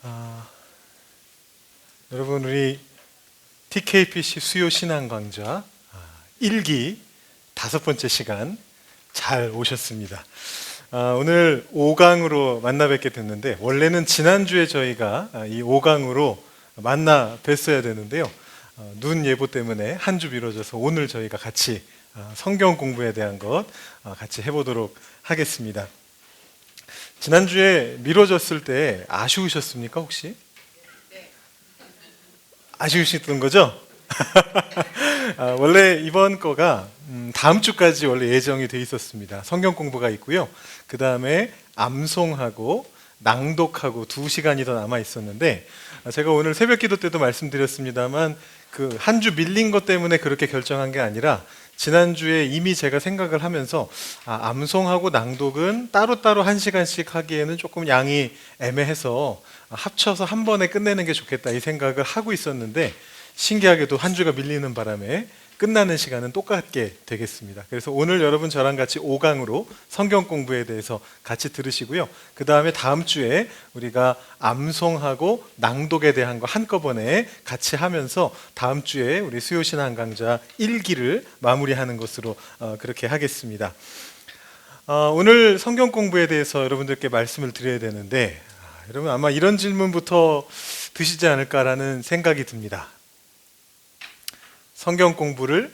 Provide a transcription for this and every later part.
아, 여러분 우리 TKPC 수요 신앙 강좌 1기 5번째 시간 잘 오셨습니다. 오늘 5강으로 만나 뵙게 됐는데 원래는 지난주에 저희가 이 5강으로 만나 뵀어야 되는데요. 눈 예보 때문에 한 주 미뤄져서 오늘 저희가 같이 성경 공부에 대한 것 같이 해보도록 하겠습니다. 지난주에 미뤄졌을 때 아쉬우셨습니까 혹시? 아쉬우셨던 거죠? 원래 이번 거가 다음 주까지 원래 예정이 돼 있었습니다. 성경 공부가 있고요. 그 다음에 암송하고 낭독하고 2시간이 더 남아 있었는데 제가 오늘 새벽 기도 때도 말씀드렸습니다만 그 한 주 밀린 것 때문에 그렇게 결정한 게 아니라 지난주에 이미 제가 생각을 하면서 암송하고 낭독은 따로따로 1시간씩 하기에는 조금 양이 애매해서 합쳐서 한 번에 끝내는 게 좋겠다 이 생각을 하고 있었는데 신기하게도 한 주가 밀리는 바람에 끝나는 시간은 똑같게 되겠습니다. 그래서 오늘 여러분 저랑 같이 5강으로 성경 공부에 대해서 같이 들으시고요. 그 다음에 다음 주에 우리가 암송하고 낭독에 대한 거 한꺼번에 같이 하면서 다음 주에 우리 수요신앙 강좌 1기를 마무리하는 것으로 그렇게 하겠습니다. 오늘 성경 공부에 대해서 여러분들께 말씀을 드려야 되는데 여러분 아마 이런 질문부터 드시지 않을까라는 생각이 듭니다. 성경 공부를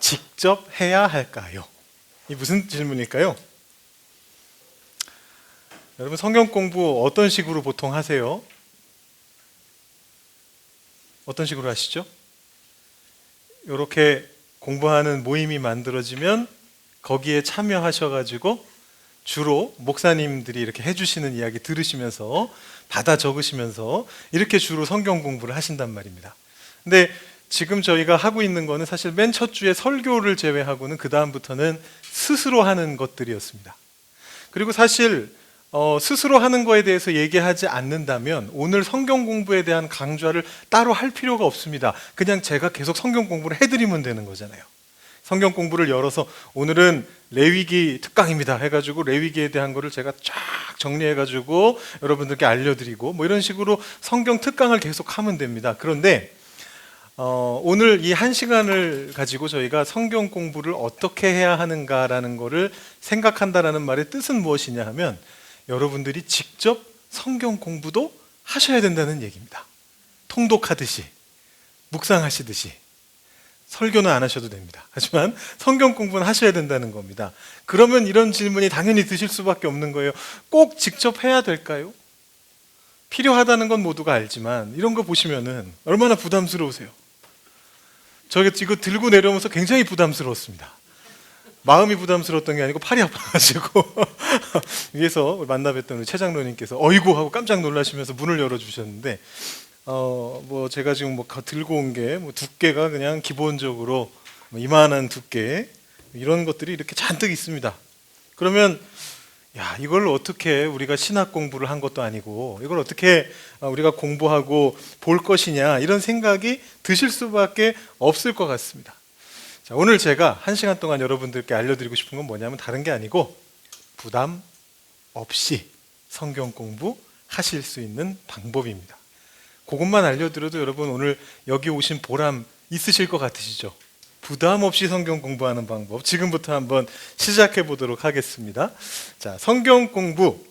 직접 해야 할까요? 이 무슨 질문일까요? 여러분 성경 공부 어떤 식으로 보통 하세요? 어떤 식으로 하시죠? 이렇게 공부하는 모임이 만들어지면 거기에 참여하셔가지고 주로 목사님들이 이렇게 해주시는 이야기 들으시면서 받아 적으시면서 이렇게 주로 성경 공부를 하신단 말입니다. 근데 지금 저희가 하고 있는 거는 사실 맨 첫 주에 설교를 제외하고는 그 다음부터는 스스로 하는 것들이었습니다. 그리고 사실 스스로 하는 거에 대해서 얘기하지 않는다면 오늘 성경 공부에 대한 강좌를 따로 할 필요가 없습니다. 그냥 제가 계속 성경 공부를 해드리면 되는 거잖아요. 성경 공부를 열어서 오늘은 레위기 특강입니다 해가지고 레위기에 대한 거를 제가 쫙 정리해가지고 여러분들께 알려드리고 뭐 이런 식으로 성경 특강을 계속 하면 됩니다. 그런데 오늘 이 1시간을 가지고 저희가 성경 공부를 어떻게 해야 하는가라는 거를 생각한다라는 말의 뜻은 무엇이냐 하면 여러분들이 직접 성경 공부도 하셔야 된다는 얘기입니다. 통독하듯이 묵상하시듯이 설교는 안 하셔도 됩니다. 하지만 성경 공부는 하셔야 된다는 겁니다. 그러면 이런 질문이 당연히 드실 수밖에 없는 거예요. 꼭 직접 해야 될까요? 필요하다는 건 모두가 알지만 이런 거 보시면은 얼마나 부담스러우세요? 저게 이거 들고 내려오면서 굉장히 부담스러웠습니다. 마음이 부담스러웠던 게 아니고 팔이 아파가지고 위에서 만나 뵀던 우리 최 장로님께서 어이구 하고 깜짝 놀라시면서 문을 열어주셨는데 뭐 제가 지금 뭐 들고 온 게 뭐 두께가 그냥 기본적으로 뭐 이만한 두께 이런 것들이 이렇게 잔뜩 있습니다. 그러면 야, 이걸 어떻게 우리가 신학 공부를 한 것도 아니고 이걸 어떻게 우리가 공부하고 볼 것이냐 이런 생각이 드실 수밖에 없을 것 같습니다. 자, 오늘 제가 1시간 동안 여러분들께 알려드리고 싶은 건 뭐냐면 다른 게 아니고 부담 없이 성경 공부 하실 수 있는 방법입니다. 그것만 알려드려도 여러분 오늘 여기 오신 보람 있으실 것 같으시죠? 부담 없이 성경 공부하는 방법 지금부터 한번 시작해 보도록 하겠습니다. 자, 성경 공부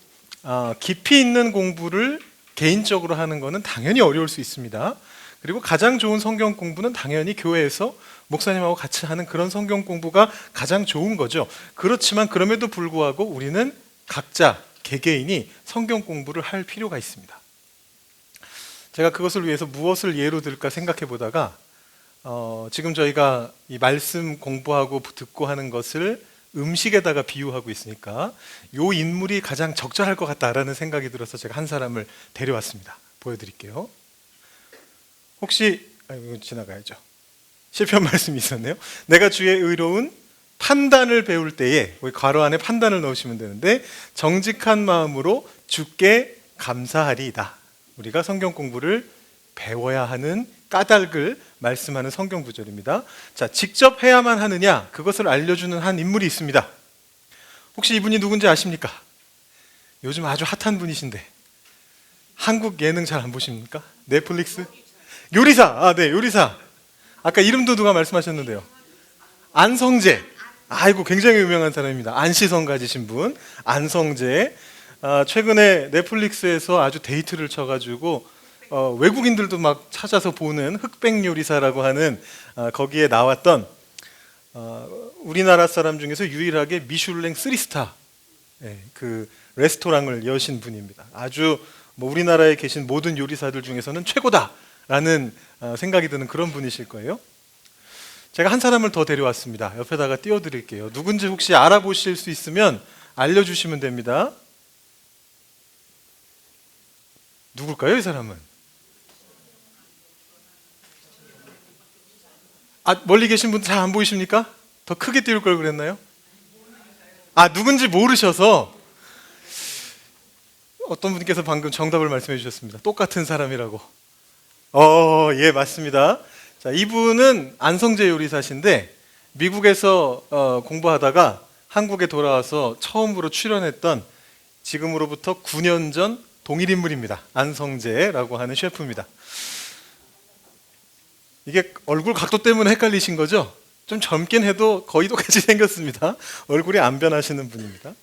깊이 있는 공부를 개인적으로 하는 것은 당연히 어려울 수 있습니다. 그리고 가장 좋은 성경 공부는 당연히 교회에서 목사님하고 같이 하는 그런 성경 공부가 가장 좋은 거죠. 그렇지만 그럼에도 불구하고 우리는 각자 개개인이 성경 공부를 할 필요가 있습니다. 제가 그것을 위해서 무엇을 예로 들까 생각해 보다가 지금 저희가 이 말씀 공부하고 듣고 하는 것을 음식에다가 비유하고 있으니까 이 인물이 가장 적절할 것 같다라는 생각이 들어서 제가 한 사람을 데려왔습니다. 보여드릴게요. 혹시 이거 지나가야죠. 시편 말씀이 있었네요. 내가 주의 의로운 판단을 배울 때에 여기 괄호 안에 판단을 넣으시면 되는데 정직한 마음으로 주께 감사하리이다. 우리가 성경 공부를 배워야 하는 까닭을 말씀하는 성경 구절입니다. 자, 직접 해야만 하느냐? 그것을 알려주는 한 인물이 있습니다. 혹시 이분이 누군지 아십니까? 요즘 아주 핫한 분이신데 한국 예능 잘 안 보십니까? 넷플릭스? 요리사. 아, 네, 요리사. 아까 이름도 누가 말씀하셨는데요. 안성재. 아이고, 굉장히 유명한 사람입니다. 안시성 가지신 분. 안성재. 최근에 넷플릭스에서 아주 데이트를 쳐가지고 외국인들도 막 찾아서 보는 흑백 요리사라고 하는 거기에 나왔던 우리나라 사람 중에서 유일하게 미슐랭 3스타 그 레스토랑을 여신 분입니다. 아주 뭐 우리나라에 계신 모든 요리사들 중에서는 최고다라는 생각이 드는 그런 분이실 거예요. 제가 한 사람을 더 데려왔습니다. 옆에다가 띄워드릴게요. 누군지 혹시 알아보실 수 있으면 알려주시면 됩니다. 누굴까요, 이 사람은? 멀리 계신 분 잘 안 보이십니까? 더 크게 띄울 걸 그랬나요? 누군지 모르셔서 어떤 분께서 방금 정답을 말씀해 주셨습니다. 똑같은 사람이라고. 예, 맞습니다. 자, 이분은 안성재 요리사신데 미국에서 공부하다가 한국에 돌아와서 처음으로 출연했던 지금으로부터 9년 전 동일 인물입니다. 안성재라고 하는 셰프입니다. 이게 얼굴 각도 때문에 헷갈리신 거죠? 좀 젊긴 해도 거의 똑같이 생겼습니다. 얼굴이 안 변하시는 분입니다.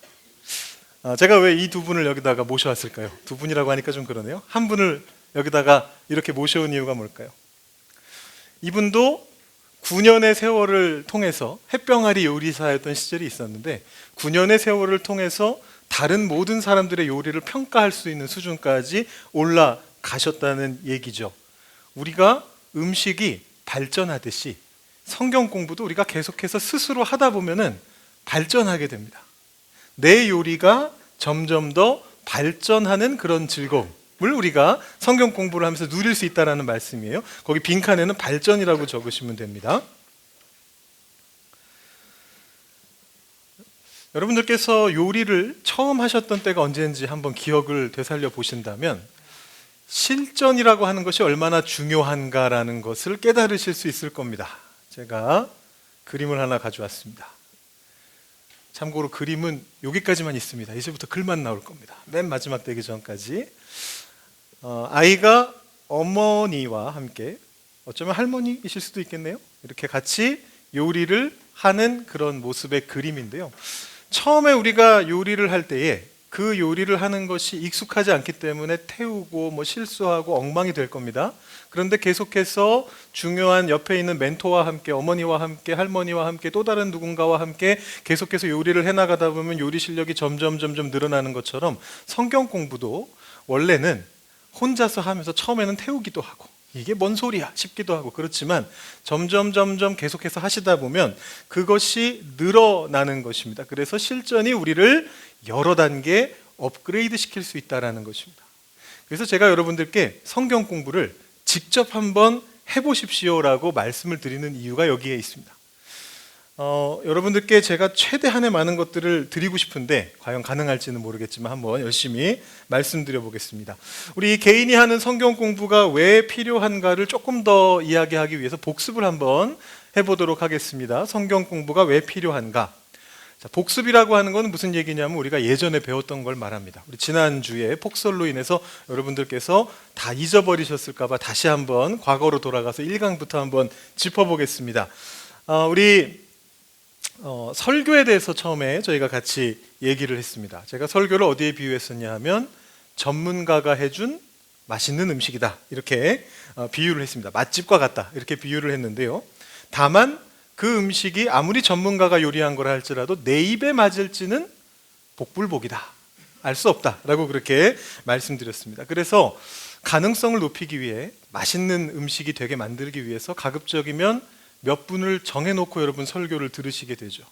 제가 왜 이 두 분을 여기다가 모셔왔을까요? 두 분이라고 하니까 좀 그러네요. 한 분을 여기다가 이렇게 모셔온 이유가 뭘까요? 이분도 9년의 세월을 통해서 햇병아리 요리사였던 시절이 있었는데 9년의 세월을 통해서 다른 모든 사람들의 요리를 평가할 수 있는 수준까지 올라가셨다는 얘기죠. 우리가 음식이 발전하듯이 성경 공부도 우리가 계속해서 스스로 하다 보면은 발전하게 됩니다. 내 요리가 점점 더 발전하는 그런 즐거움을 우리가 성경 공부를 하면서 누릴 수 있다는 말씀이에요. 거기 빈칸에는 발전이라고 적으시면 됩니다. 여러분들께서 요리를 처음 하셨던 때가 언제인지 한번 기억을 되살려 보신다면 실전이라고 하는 것이 얼마나 중요한가라는 것을 깨달으실 수 있을 겁니다. 제가 그림을 하나 가져왔습니다. 참고로 그림은 여기까지만 있습니다. 이제부터 글만 나올 겁니다. 맨 마지막 되기 전까지. 아이가 어머니와 함께, 어쩌면 할머니이실 수도 있겠네요. 이렇게 같이 요리를 하는 그런 모습의 그림인데요. 처음에 우리가 요리를 할 때에 그 요리를 하는 것이 익숙하지 않기 때문에 태우고 뭐 실수하고 엉망이 될 겁니다. 그런데 계속해서 중요한 옆에 있는 멘토와 함께, 어머니와 함께, 할머니와 함께, 또 다른 누군가와 함께 계속해서 요리를 해나가다 보면 요리 실력이 점점 늘어나는 것처럼 성경 공부도 원래는 혼자서 하면서 처음에는 태우기도 하고 이게 뭔 소리야 싶기도 하고 그렇지만 점점 계속해서 하시다 보면 그것이 늘어나는 것입니다. 그래서 실전이 우리를 여러 단계 업그레이드 시킬 수 있다는 것입니다. 그래서 제가 여러분들께 성경 공부를 직접 한번 해보십시오라고 말씀을 드리는 이유가 여기에 있습니다. 여러분들께 제가 최대한의 많은 것들을 드리고 싶은데 과연 가능할지는 모르겠지만 한번 열심히 말씀드려 보겠습니다. 우리 개인이 하는 성경 공부가 왜 필요한가를 조금 더 이야기하기 위해서 복습을 한번 해보도록 하겠습니다. 성경 공부가 왜 필요한가? 자, 복습이라고 하는 건 무슨 얘기냐면 우리가 예전에 배웠던 걸 말합니다. 우리 지난주에 폭설로 인해서 여러분들께서 다 잊어버리셨을까 봐 다시 한번 과거로 돌아가서 1강부터 한번 짚어보겠습니다. 우리 설교에 대해서 처음에 저희가 같이 얘기를 했습니다. 제가 설교를 어디에 비유했었냐 하면 전문가가 해준 맛있는 음식이다 이렇게 비유를 했습니다. 맛집과 같다 이렇게 비유를 했는데요. 다만 그 음식이 아무리 전문가가 요리한 거라 할지라도 내 입에 맞을지는 복불복이다, 알 수 없다라고 그렇게 말씀드렸습니다. 그래서 가능성을 높이기 위해 맛있는 음식이 되게 만들기 위해서 가급적이면 몇 분을 정해놓고 여러분 설교를 들으시게 되죠.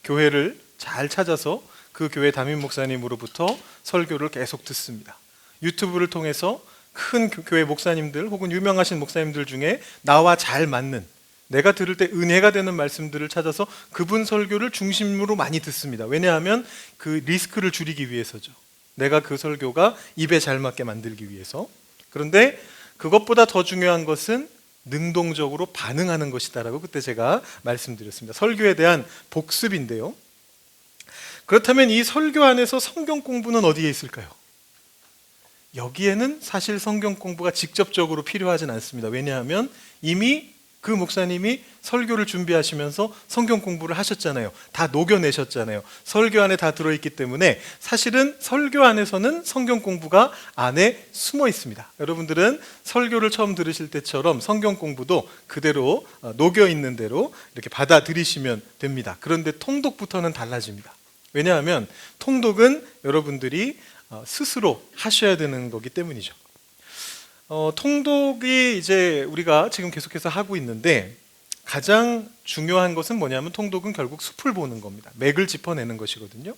교회를 잘 찾아서 그 교회 담임 목사님으로부터 설교를 계속 듣습니다. 유튜브를 통해서 큰 교회 목사님들 혹은 유명하신 목사님들 중에 나와 잘 맞는, 내가 들을 때 은혜가 되는 말씀들을 찾아서 그분 설교를 중심으로 많이 듣습니다. 왜냐하면 그 리스크를 줄이기 위해서죠. 내가 그 설교가 입에 잘 맞게 만들기 위해서. 그런데 그것보다 더 중요한 것은 능동적으로 반응하는 것이다라고 그때 제가 말씀드렸습니다. 설교에 대한 복습인데요. 그렇다면 이 설교 안에서 성경 공부는 어디에 있을까요? 여기에는 사실 성경 공부가 직접적으로 필요하진 않습니다. 왜냐하면 이미 그 목사님이 설교를 준비하시면서 성경 공부를 하셨잖아요. 다 녹여내셨잖아요. 설교 안에 다 들어있기 때문에 사실은 설교 안에서는 성경 공부가 안에 숨어 있습니다. 여러분들은 설교를 처음 들으실 때처럼 성경 공부도 그대로 녹여있는 대로 이렇게 받아들이시면 됩니다. 그런데 통독부터는 달라집니다. 왜냐하면 통독은 여러분들이 스스로 하셔야 되는 거기 때문이죠. 통독이 이제 우리가 지금 계속해서 하고 있는데 가장 중요한 것은 뭐냐면 통독은 결국 숲을 보는 겁니다. 맥을 짚어내는 것이거든요.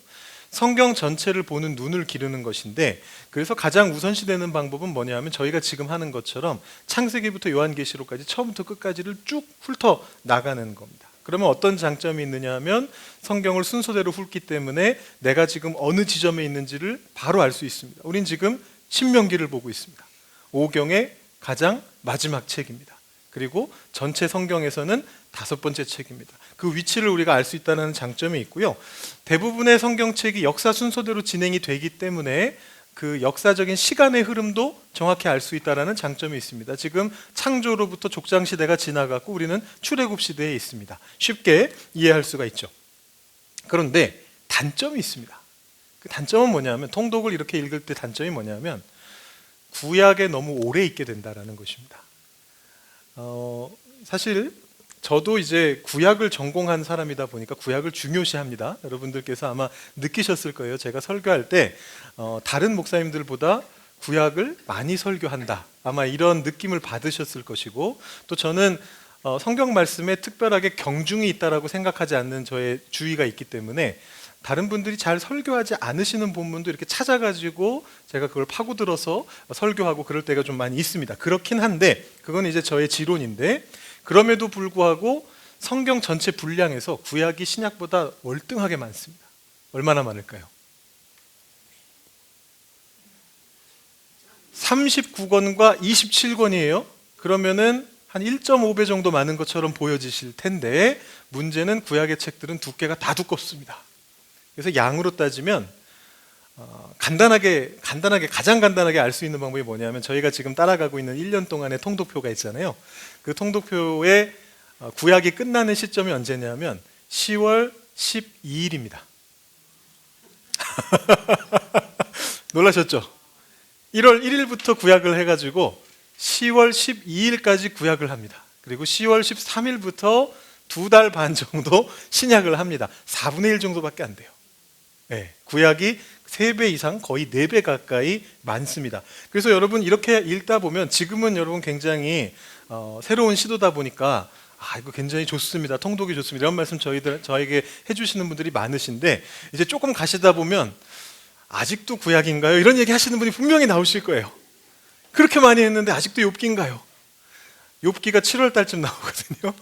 성경 전체를 보는 눈을 기르는 것인데 그래서 가장 우선시되는 방법은 뭐냐면 저희가 지금 하는 것처럼 창세기부터 요한계시록까지 처음부터 끝까지를 쭉 훑어 나가는 겁니다. 그러면 어떤 장점이 있느냐 하면 성경을 순서대로 훑기 때문에 내가 지금 어느 지점에 있는지를 바로 알 수 있습니다. 우린 지금 신명기를 보고 있습니다. 오경의 가장 마지막 책입니다. 그리고 전체 성경에서는 5번째 책입니다. 그 위치를 우리가 알 수 있다는 장점이 있고요. 대부분의 성경책이 역사 순서대로 진행이 되기 때문에 그 역사적인 시간의 흐름도 정확히 알 수 있다는 장점이 있습니다. 지금 창조로부터 족장시대가 지나갔고 우리는 출애굽 시대에 있습니다. 쉽게 이해할 수가 있죠. 그런데 단점이 있습니다. 그 단점은 뭐냐면 통독을 이렇게 읽을 때 단점이 뭐냐면 구약에 너무 오래 있게 된다는 것입니다. 사실 저도 이제 구약을 전공한 사람이다 보니까 구약을 중요시합니다. 여러분들께서 아마 느끼셨을 거예요. 제가 설교할 때 다른 목사님들보다 구약을 많이 설교한다. 아마 이런 느낌을 받으셨을 것이고 또 저는 성경 말씀에 특별하게 경중이 있다라고 생각하지 않는 저의 주의가 있기 때문에 다른 분들이 잘 설교하지 않으시는 본문도 이렇게 찾아가지고 제가 그걸 파고들어서 설교하고 그럴 때가 좀 많이 있습니다. 그렇긴 한데 그건 이제 저의 지론인데 그럼에도 불구하고 성경 전체 분량에서 구약이 신약보다 월등하게 많습니다. 얼마나 많을까요? 39권과 27권이에요. 그러면은 한 1.5배 정도 많은 것처럼 보여지실 텐데 문제는 구약의 책들은 두께가 다 두껍습니다. 그래서 양으로 따지면 가장 간단하게 알 수 있는 방법이 뭐냐면 저희가 지금 따라가고 있는 1년 동안의 통독표가 있잖아요. 그 통독표의 구약이 끝나는 시점이 언제냐면 10월 12일입니다. 놀라셨죠? 1월 1일부터 구약을 해가지고 10월 12일까지 구약을 합니다. 그리고 10월 13일부터 2달 반 정도 신약을 합니다. 4분의 1 정도밖에 안 돼요. 네, 구약이 3배 이상 거의 4배 가까이 많습니다. 그래서 여러분 이렇게 읽다 보면 지금은 여러분 굉장히 새로운 시도다 보니까 이거 굉장히 좋습니다. 통독이 좋습니다. 이런 말씀 저에게 해주시는 분들이 많으신데 이제 조금 가시다 보면 아직도 구약인가요? 이런 얘기 하시는 분이 분명히 나오실 거예요. 그렇게 많이 했는데 아직도 욥기인가요? 욥기가 7월 달쯤 나오거든요.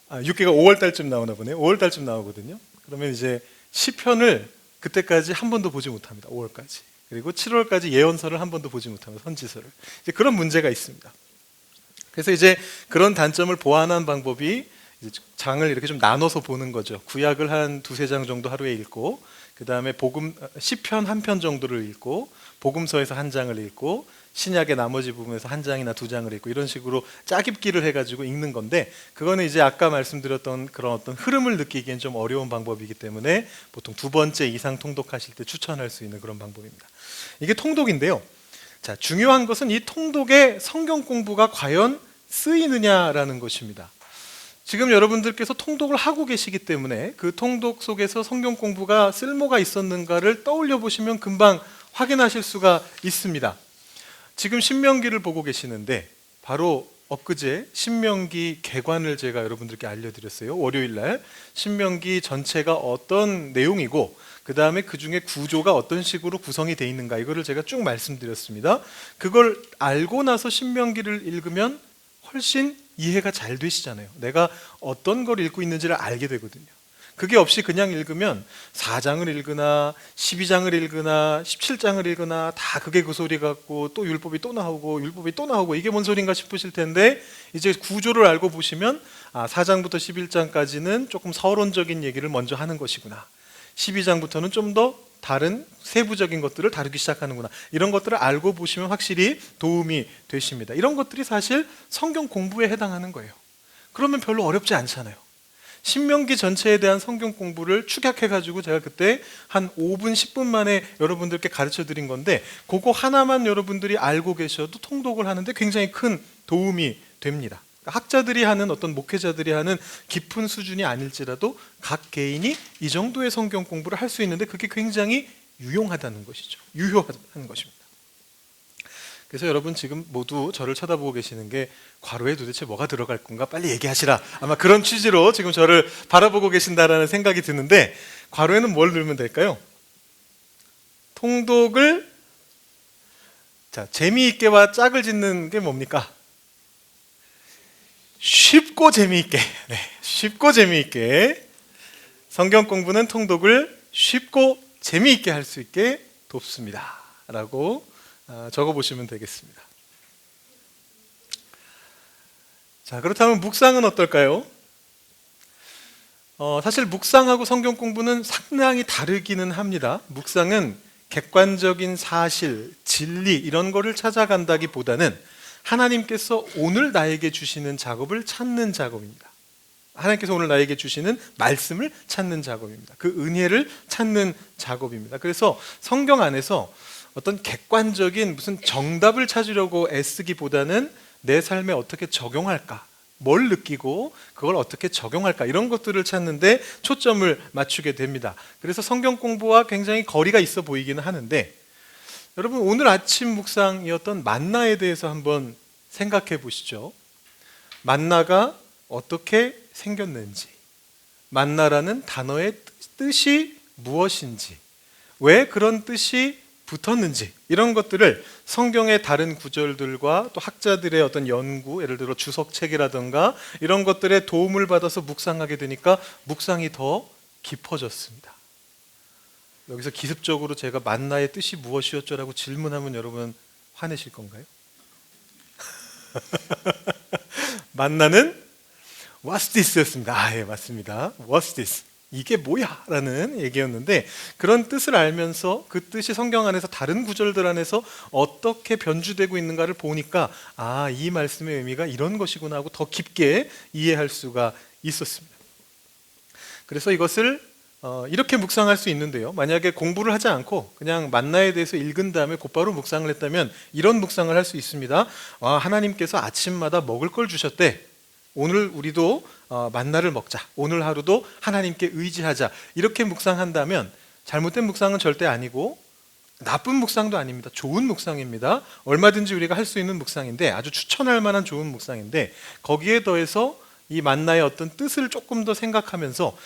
6기가 5월 달쯤 나오나 보네요. 5월 달쯤 나오거든요. 그러면 이제 시편을 그때까지 한 번도 보지 못합니다. 5월까지. 그리고 7월까지 예언서를 한 번도 보지 못합니다. 선지서를. 이제 그런 문제가 있습니다. 그래서 이제 그런 단점을 보완한 방법이 이제 장을 이렇게 좀 나눠서 보는 거죠. 구약을 한 2-3장 정도 하루에 읽고 그 다음에 시편 한 편 정도를 읽고 복음서에서 한 장을 읽고 신약의 나머지 부분에서 한 장이나 2장을 읽고 이런 식으로 짜깁기를 해가지고 읽는 건데 그거는 이제 아까 말씀드렸던 그런 어떤 흐름을 느끼기엔 좀 어려운 방법이기 때문에 보통 2번째 이상 통독하실 때 추천할 수 있는 그런 방법입니다. 이게 통독인데요. 자, 중요한 것은 이 통독에 성경 공부가 과연 쓰이느냐라는 것입니다. 지금 여러분들께서 통독을 하고 계시기 때문에 그 통독 속에서 성경 공부가 쓸모가 있었는가를 떠올려 보시면 금방 확인하실 수가 있습니다. 지금 신명기를 보고 계시는데 바로 엊그제 신명기 개관을 제가 여러분들께 알려드렸어요. 월요일날 신명기 전체가 어떤 내용이고 그 다음에 그 중에 구조가 어떤 식으로 구성이 되어 있는가 이거를 제가 쭉 말씀드렸습니다. 그걸 알고 나서 신명기를 읽으면 훨씬 이해가 잘 되시잖아요. 내가 어떤 걸 읽고 있는지를 알게 되거든요. 그게 없이 그냥 읽으면 4장을 읽으나 12장을 읽으나 17장을 읽으나 다 그게 그 소리 같고 또 율법이 또 나오고 이게 뭔 소린가 싶으실 텐데 이제 구조를 알고 보시면 4장부터 11장까지는 조금 서론적인 얘기를 먼저 하는 것이구나. 12장부터는 좀 더 다른 세부적인 것들을 다루기 시작하는구나. 이런 것들을 알고 보시면 확실히 도움이 되십니다. 이런 것들이 사실 성경 공부에 해당하는 거예요. 그러면 별로 어렵지 않잖아요. 신명기 전체에 대한 성경 공부를 축약해가지고 제가 그때 한 5분, 10분 만에 여러분들께 가르쳐 드린 건데, 그거 하나만 여러분들이 알고 계셔도 통독을 하는데 굉장히 큰 도움이 됩니다. 학자들이 하는, 어떤 목회자들이 하는 깊은 수준이 아닐지라도 각 개인이 이 정도의 성경 공부를 할 수 있는데 그게 굉장히 유용하다는 것이죠. 유효한 것입니다. 그래서 여러분 지금 모두 저를 쳐다보고 계시는 게 괄호에 도대체 뭐가 들어갈 건가 빨리 얘기하시라, 아마 그런 취지로 지금 저를 바라보고 계신다라는 생각이 드는데, 괄호에는 뭘 넣으면 될까요? 통독을, 자, 재미있게와 짝을 짓는 게 뭡니까? 쉽고 재미있게. 네, 쉽고 재미있게. 성경 공부는 통독을 쉽고 재미있게 할 수 있게 돕습니다 라고 적어보시면 되겠습니다. 자, 그렇다면 묵상은 어떨까요? 사실 묵상하고 성경 공부는 상당히 다르기는 합니다. 묵상은 객관적인 사실, 진리 이런 거를 찾아간다기보다는 하나님께서 오늘 나에게 주시는 작업을 찾는 작업입니다. 하나님께서 오늘 나에게 주시는 말씀을 찾는 작업입니다. 그 은혜를 찾는 작업입니다. 그래서 성경 안에서 어떤 객관적인 무슨 정답을 찾으려고 애쓰기보다는 내 삶에 어떻게 적용할까, 뭘 느끼고 그걸 어떻게 적용할까, 이런 것들을 찾는데 초점을 맞추게 됩니다. 그래서 성경 공부와 굉장히 거리가 있어 보이기는 하는데, 여러분 오늘 아침 묵상이었던 만나에 대해서 한번 생각해 보시죠. 만나가 어떻게 생겼는지, 만나라는 단어의 뜻이 무엇인지, 왜 그런 뜻이 붙었는지, 이런 것들을 성경의 다른 구절들과 또 학자들의 어떤 연구, 예를 들어 주석책이라든가 이런 것들의 도움을 받아서 묵상하게 되니까 묵상이 더 깊어졌습니다. 여기서 기습적으로 제가 만나의 뜻이 무엇이었죠라고 질문하면 여러분 화내실 건가요? 만나는 What's this? 였습니다. 예, 맞습니다. What's this? 이게 뭐야? 라는 얘기였는데, 그런 뜻을 알면서 그 뜻이 성경 안에서 다른 구절들 안에서 어떻게 변주되고 있는가를 보니까 이 말씀의 의미가 이런 것이구나 하고 더 깊게 이해할 수가 있었습니다. 그래서 이것을 이렇게 묵상할 수 있는데요, 만약에 공부를 하지 않고 그냥 만나에 대해서 읽은 다음에 곧바로 묵상을 했다면 이런 묵상을 할 수 있습니다. 하나님께서 아침마다 먹을 걸 주셨대. 오늘 우리도 만나를 먹자. 오늘 하루도 하나님께 의지하자. 이렇게 묵상한다면 잘못된 묵상은 절대 아니고 나쁜 묵상도 아닙니다. 좋은 묵상입니다. 얼마든지 우리가 할 수 있는 묵상인데, 아주 추천할 만한 좋은 묵상인데, 거기에 더해서 이 만나의 어떤 뜻을 조금 더 생각하면서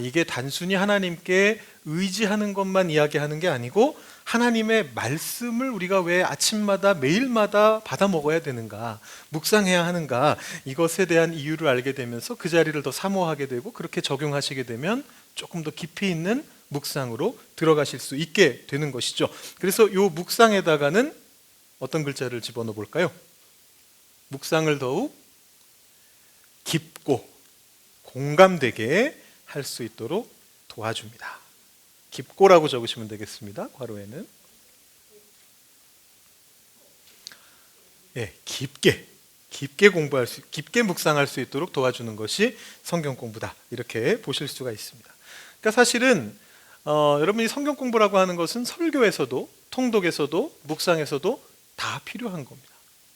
이게 단순히 하나님께 의지하는 것만 이야기하는 게 아니고 하나님의 말씀을 우리가 왜 아침마다 매일마다 받아 먹어야 되는가, 묵상해야 하는가, 이것에 대한 이유를 알게 되면서 그 자리를 더 사모하게 되고, 그렇게 적용하시게 되면 조금 더 깊이 있는 묵상으로 들어가실 수 있게 되는 것이죠. 그래서 이 묵상에다가는 어떤 글자를 집어넣어 볼까요? 묵상을 더욱 깊고 공감되게 할 수 있도록 도와줍니다. 깊고라고 적으시면 되겠습니다. 괄호에는. 예, 깊게 공부할 수, 깊게 묵상할 수 있도록 도와주는 것이 성경 공부다, 이렇게 보실 수가 있습니다. 그러니까 사실은 여러분이 성경 공부라고 하는 것은 설교에서도, 통독에서도, 묵상에서도 다 필요한 겁니다.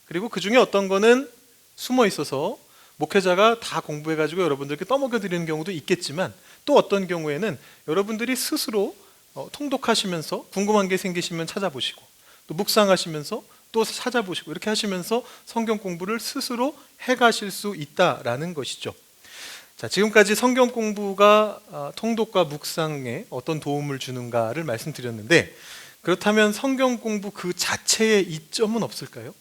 그리고 그 중에 어떤 거는 숨어 있어서 목회자가 다 공부해가지고 여러분들께 떠먹여 드리는 경우도 있겠지만, 또 어떤 경우에는 여러분들이 스스로 통독하시면서 궁금한 게 생기시면 찾아보시고, 또 묵상하시면서 또 찾아보시고, 이렇게 하시면서 성경 공부를 스스로 해가실 수 있다라는 것이죠. 자, 지금까지 성경 공부가 통독과 묵상에 어떤 도움을 주는가를 말씀드렸는데, 그렇다면 성경 공부 그 자체의 이점은 없을까요?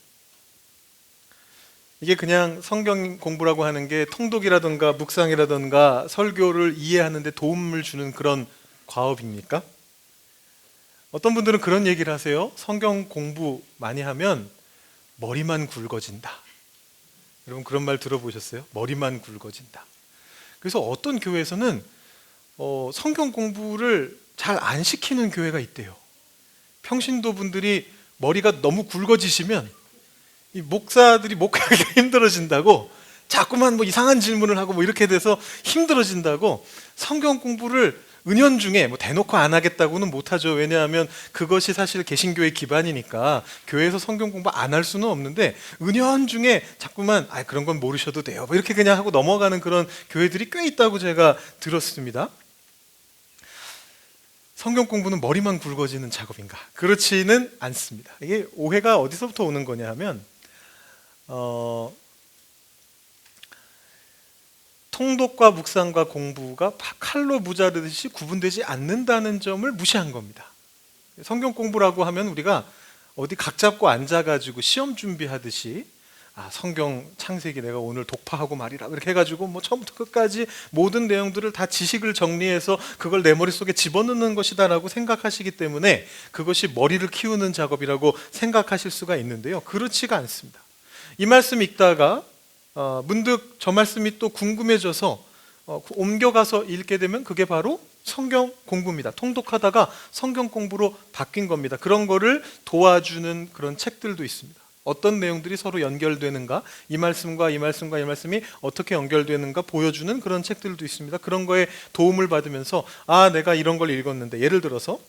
이게 그냥 성경 공부라고 하는 게 통독이라든가 묵상이라든가 설교를 이해하는 데 도움을 주는 그런 과업입니까? 어떤 분들은 그런 얘기를 하세요. 성경 공부 많이 하면 머리만 굵어진다. 여러분 그런 말 들어보셨어요? 머리만 굵어진다. 그래서 어떤 교회에서는 성경 공부를 잘 안 시키는 교회가 있대요. 평신도 분들이 머리가 너무 굵어지시면 이 목사들이 목회하기가 힘들어진다고 자꾸만 뭐 이상한 질문을 하고 뭐 이렇게 돼서 힘들어진다고 성경 공부를 은연중에 뭐 대놓고 안 하겠다고는 못하죠. 왜냐하면 그것이 사실 개신교의 기반이니까 교회에서 성경 공부 안 할 수는 없는데 은연중에 자꾸만 그런 건 모르셔도 돼요 뭐 이렇게 그냥 하고 넘어가는 그런 교회들이 꽤 있다고 제가 들었습니다. 성경 공부는 머리만 굵어지는 작업인가? 그렇지는 않습니다. 이게 오해가 어디서부터 오는 거냐 하면 통독과 묵상과 공부가 칼로 무자르듯이 구분되지 않는다는 점을 무시한 겁니다. 성경 공부라고 하면 우리가 어디 각 잡고 앉아가지고 시험 준비하듯이 성경 창세기 내가 오늘 독파하고 말이라 이렇게 해가지고 뭐 처음부터 끝까지 모든 내용들을 다 지식을 정리해서 그걸 내 머릿속에 집어넣는 것이다라고 생각하시기 때문에 그것이 머리를 키우는 작업이라고 생각하실 수가 있는데요. 그렇지가 않습니다. 이 말씀 읽다가 문득 저 말씀이 또 궁금해져서 옮겨가서 읽게 되면 그게 바로 성경 공부입니다. 통독하다가 성경 공부로 바뀐 겁니다. 그런 거를 도와주는 그런 책들도 있습니다. 어떤 내용들이 서로 연결되는가, 이 말씀과 이 말씀과 이 말씀이 어떻게 연결되는가 보여주는 그런 책들도 있습니다. 그런 거에 도움을 받으면서 내가 이런 걸 읽었는데, 예를 들어서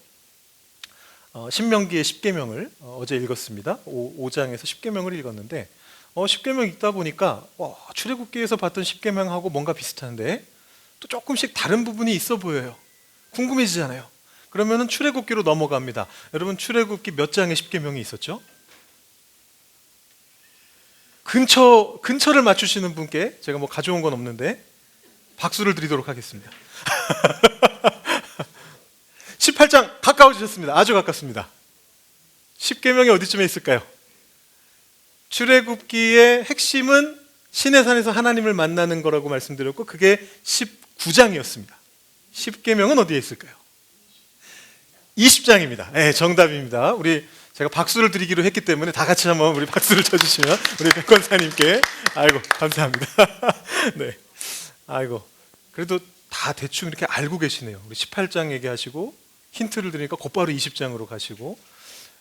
신명기의 10계명을 어제 읽었습니다. 5장에서 10계명을 읽었는데 10계명 읽다 보니까 출애굽기에서 봤던 10계명하고 뭔가 비슷한데 또 조금씩 다른 부분이 있어 보여요. 궁금해지잖아요. 그러면은 출애굽기로 넘어갑니다. 여러분, 출애굽기 몇 장에 10계명이 있었죠? 근처를 맞추시는 분께 제가 뭐 가져온 건 없는데 박수를 드리도록 하겠습니다. 18장 가까워지셨습니다. 아주 가깝습니다. 10계명이 어디쯤에 있을까요? 출애굽기의 핵심은 시내산에서 하나님을 만나는 거라고 말씀드렸고 그게 19장이었습니다. 10계명은 어디에 있을까요? 20장입니다. 네, 정답입니다. 제가 박수를 드리기로 했기 때문에 다 같이 한번 우리 박수를 쳐주시면 우리 백권사님께 감사합니다. 네, 그래도 다 대충 이렇게 알고 계시네요. 우리 18장 얘기하시고 힌트를 드리니까 곧바로 20장으로 가시고,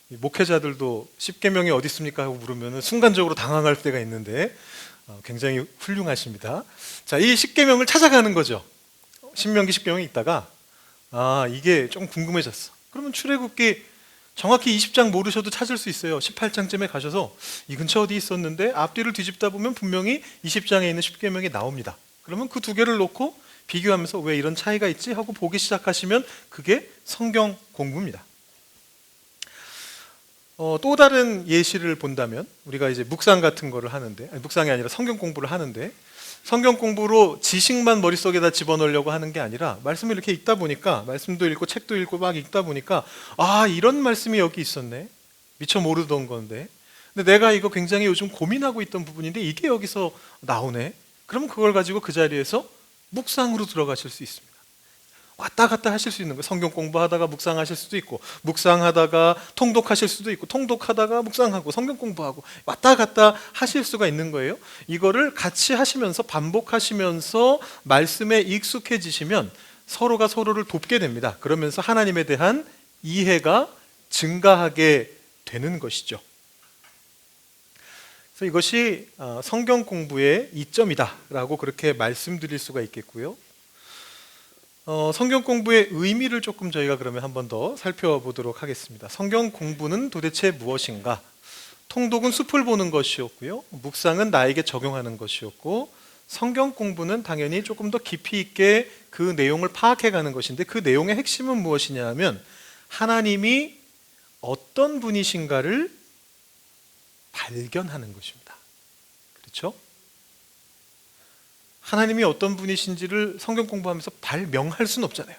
목회자들도 10계명이 어디 있습니까 하고 물으면 순간적으로 당황할 때가 있는데 굉장히 훌륭하십니다. 자, 이 10계명을 찾아가는 거죠. 신명기 10계명이 있다가 이게 좀 궁금해졌어. 그러면 출애굽기 정확히 20장 모르셔도 찾을 수 있어요. 18장쯤에 가셔서 이 근처 어디 있었는데 앞뒤를 뒤집다 보면 분명히 20장에 있는 10계명이 나옵니다. 그러면 그 두 개를 놓고 비교하면서 왜 이런 차이가 있지 하고 보기 시작하시면 그게 성경 공부입니다. 또 다른 예시를 본다면 우리가 이제 묵상 같은 거를 하는데, 묵상이 아니라 성경 공부를 하는데, 성경 공부로 지식만 머릿속에다 집어넣으려고 하는 게 아니라 말씀을 이렇게 읽다 보니까, 말씀도 읽고 책도 읽고 막 읽다 보니까 이런 말씀이 여기 있었네, 미처 모르던 건데, 근데 내가 이거 굉장히 요즘 고민하고 있던 부분인데 이게 여기서 나오네. 그러면 그걸 가지고 그 자리에서 묵상으로 들어가실 수 있습니다. 왔다 갔다 하실 수 있는 거예요. 성경 공부하다가 묵상하실 수도 있고, 묵상하다가 통독하실 수도 있고, 통독하다가 묵상하고 성경 공부하고 왔다 갔다 하실 수가 있는 거예요. 이거를 같이 하시면서 반복하시면서 말씀에 익숙해지시면 서로가 서로를 돕게 됩니다. 그러면서 하나님에 대한 이해가 증가하게 되는 것이죠. 그래서 이것이 성경 공부의 이점이다라고 그렇게 말씀드릴 수가 있겠고요. 성경 공부의 의미를 조금 저희가 그러면 한 번 더 살펴보도록 하겠습니다. 성경 공부는 도대체 무엇인가? 통독은 숲을 보는 것이었고요. 묵상은 나에게 적용하는 것이었고, 성경 공부는 당연히 조금 더 깊이 있게 그 내용을 파악해가는 것인데, 그 내용의 핵심은 무엇이냐 하면 하나님이 어떤 분이신가를 발견하는 것입니다. 그렇죠? 하나님이 어떤 분이신지를 성경 공부하면서 발명할 수는 없잖아요.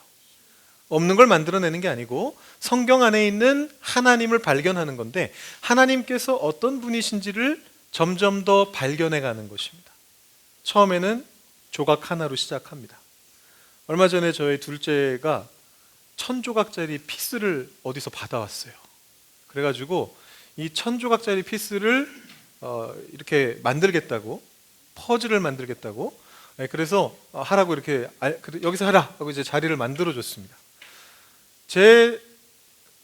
없는 걸 만들어내는 게 아니고 성경 안에 있는 하나님을 발견하는 건데, 하나님께서 어떤 분이신지를 점점 더 발견해가는 것입니다. 처음에는 조각 하나로 시작합니다. 얼마 전에 저희 둘째가 1000조각짜리 피스를 어디서 받아왔어요. 그래가지고 이 1000조각짜리 피스를 이렇게 만들겠다고, 퍼즐을 만들겠다고, 그래서 하라고 이렇게 여기서 하라 하고 이제 자리를 만들어 줬습니다. 제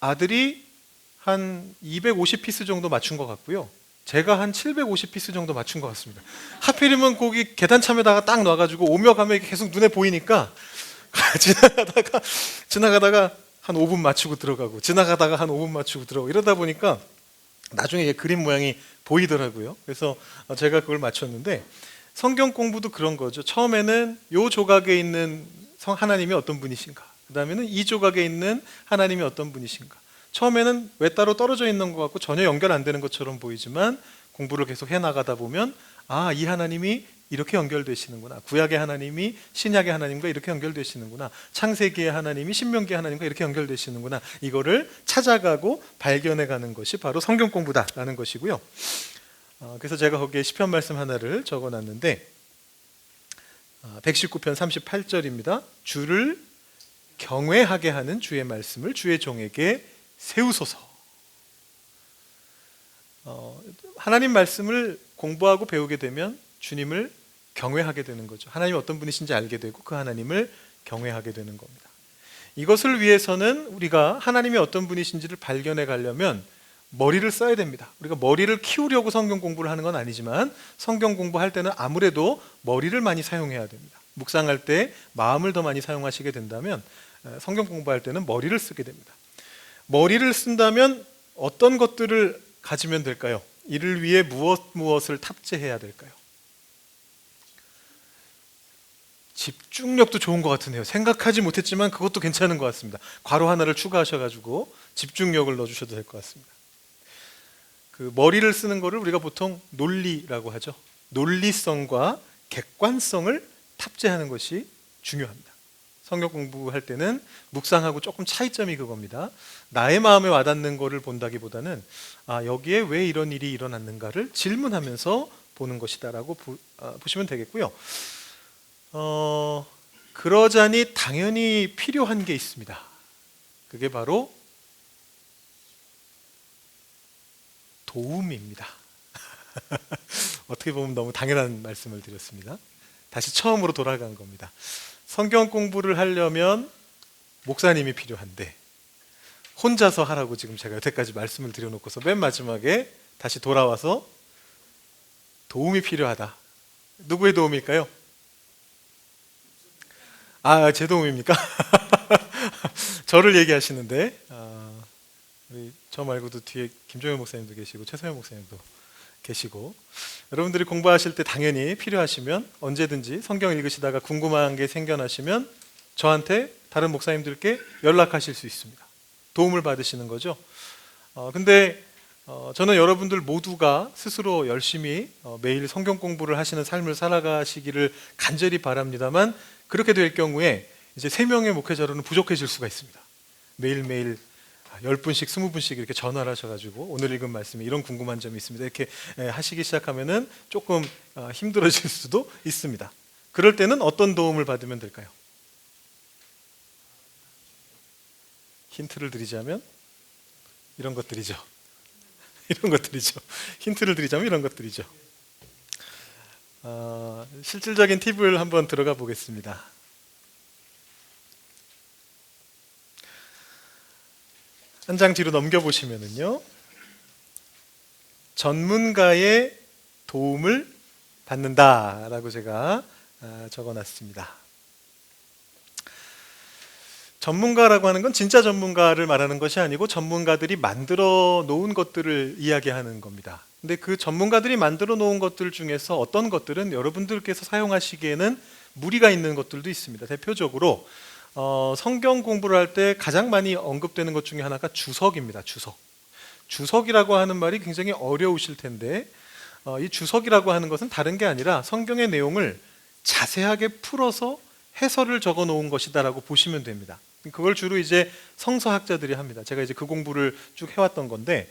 아들이 한 250피스 정도 맞춘 것 같고요. 제가 한 750피스 정도 맞춘 것 같습니다. 하필이면 거기 계단참에다가 딱 놔가지고 오며 가며 계속 눈에 보이니까 지나가다가 한 5분 맞추고 들어가고 지나가다가 한 5분 맞추고 들어가고 이러다 보니까 나중에 이게 그림 모양이 보이더라고요. 그래서 제가 그걸 맞췄는데 성경 공부도 그런 거죠. 처음에는 요 조각에 있는 하나님이 어떤 분이신가, 그 다음에는 이 조각에 있는 하나님이 어떤 분이신가. 처음에는 왜 따로 떨어져 있는 것 같고 전혀 연결 안 되는 것처럼 보이지만 공부를 계속 해나가다 보면 아, 이 하나님이 이렇게 연결되시는구나. 구약의 하나님이 신약의 하나님과 이렇게 연결되시는구나. 창세기의 하나님이 신명기의 하나님과 이렇게 연결되시는구나. 이거를 찾아가고 발견해가는 것이 바로 성경 공부다라는 것이고요. 그래서 제가 거기에 시편 말씀 하나를 적어놨는데 119편 38절입니다. 주를 경외하게 하는 주의 말씀을 주의 종에게 세우소서. 하나님 말씀을 공부하고 배우게 되면 주님을 경외하게 되는 거죠. 하나님이 어떤 분이신지 알게 되고 그 하나님을 경외하게 되는 겁니다. 이것을 위해서는 우리가 하나님이 어떤 분이신지를 발견해 가려면 머리를 써야 됩니다. 우리가 머리를 키우려고 성경 공부를 하는 건 아니지만 성경 공부할 때는 아무래도 머리를 많이 사용해야 됩니다. 묵상할 때 마음을 더 많이 사용하시게 된다면 성경 공부할 때는 머리를 쓰게 됩니다. 머리를 쓴다면 어떤 것들을 가지면 될까요? 이를 위해 무엇을 탑재해야 될까요? 집중력도 좋은 것 같은데요. 생각하지 못했지만 그것도 괜찮은 것 같습니다. 괄호 하나를 추가하셔가지고 집중력을 넣어주셔도 될 것 같습니다. 그 머리를 쓰는 거를 우리가 보통 논리라고 하죠. 논리성과 객관성을 탑재하는 것이 중요합니다. 성경 공부할 때는 묵상하고 조금 차이점이 그겁니다. 나의 마음에 와닿는 거를 본다기보다는 여기에 왜 이런 일이 일어났는가를 질문하면서 보는 것이다라고 보시면 되겠고요. 그러자니 당연히 필요한 게 있습니다. 그게 바로 도움입니다. 어떻게 보면 너무 당연한 말씀을 드렸습니다. 다시 처음으로 돌아간 겁니다. 성경 공부를 하려면 목사님이 필요한데 혼자서 하라고 지금 제가 여태까지 말씀을 드려놓고서 맨 마지막에 다시 돌아와서 도움이 필요하다. 누구의 도움일까요? 제 도움입니까? 저를 얘기하시는데 저 말고도 뒤에 김종현 목사님도 계시고 최서영 목사님도 계시고 여러분들이 공부하실 때 당연히 필요하시면 언제든지 성경 읽으시다가 궁금한 게 생겨나시면 저한테 다른 목사님들께 연락하실 수 있습니다. 도움을 받으시는 거죠. 근데 저는 여러분들 모두가 스스로 열심히 매일 성경 공부를 하시는 삶을 살아가시기를 간절히 바랍니다만 그렇게 될 경우에 이제 3명의 목회자로는 부족해질 수가 있습니다. 매일매일 10분씩 20분씩 이렇게 전화를 하셔가지고 오늘 읽은 말씀에 이런 궁금한 점이 있습니다. 이렇게 하시기 시작하면은 조금 힘들어질 수도 있습니다. 그럴 때는 어떤 도움을 받으면 될까요? 힌트를 드리자면 이런 것들이죠. 이런 것들이죠. 힌트를 드리자면 이런 것들이죠. 실질적인 팁을 한번 들어가 보겠습니다. 한 장 뒤로 넘겨보시면은요, 전문가의 도움을 받는다라고 제가 적어놨습니다. 전문가라고 하는 건 진짜 전문가를 말하는 것이 아니고 전문가들이 만들어 놓은 것들을 이야기하는 겁니다. 근데 그 전문가들이 만들어 놓은 것들 중에서 어떤 것들은 여러분들께서 사용하시기에는 무리가 있는 것들도 있습니다. 대표적으로 성경 공부를 할 때 가장 많이 언급되는 것 중에 하나가 주석입니다. 주석이라고 하는 말이 굉장히 어려우실 텐데 이 주석이라고 하는 것은 다른 게 아니라 성경의 내용을 자세하게 풀어서 해설을 적어 놓은 것이다라고 보시면 됩니다. 그걸 주로 이제 성서학자들이 합니다. 제가 이제 그 공부를 쭉 해왔던 건데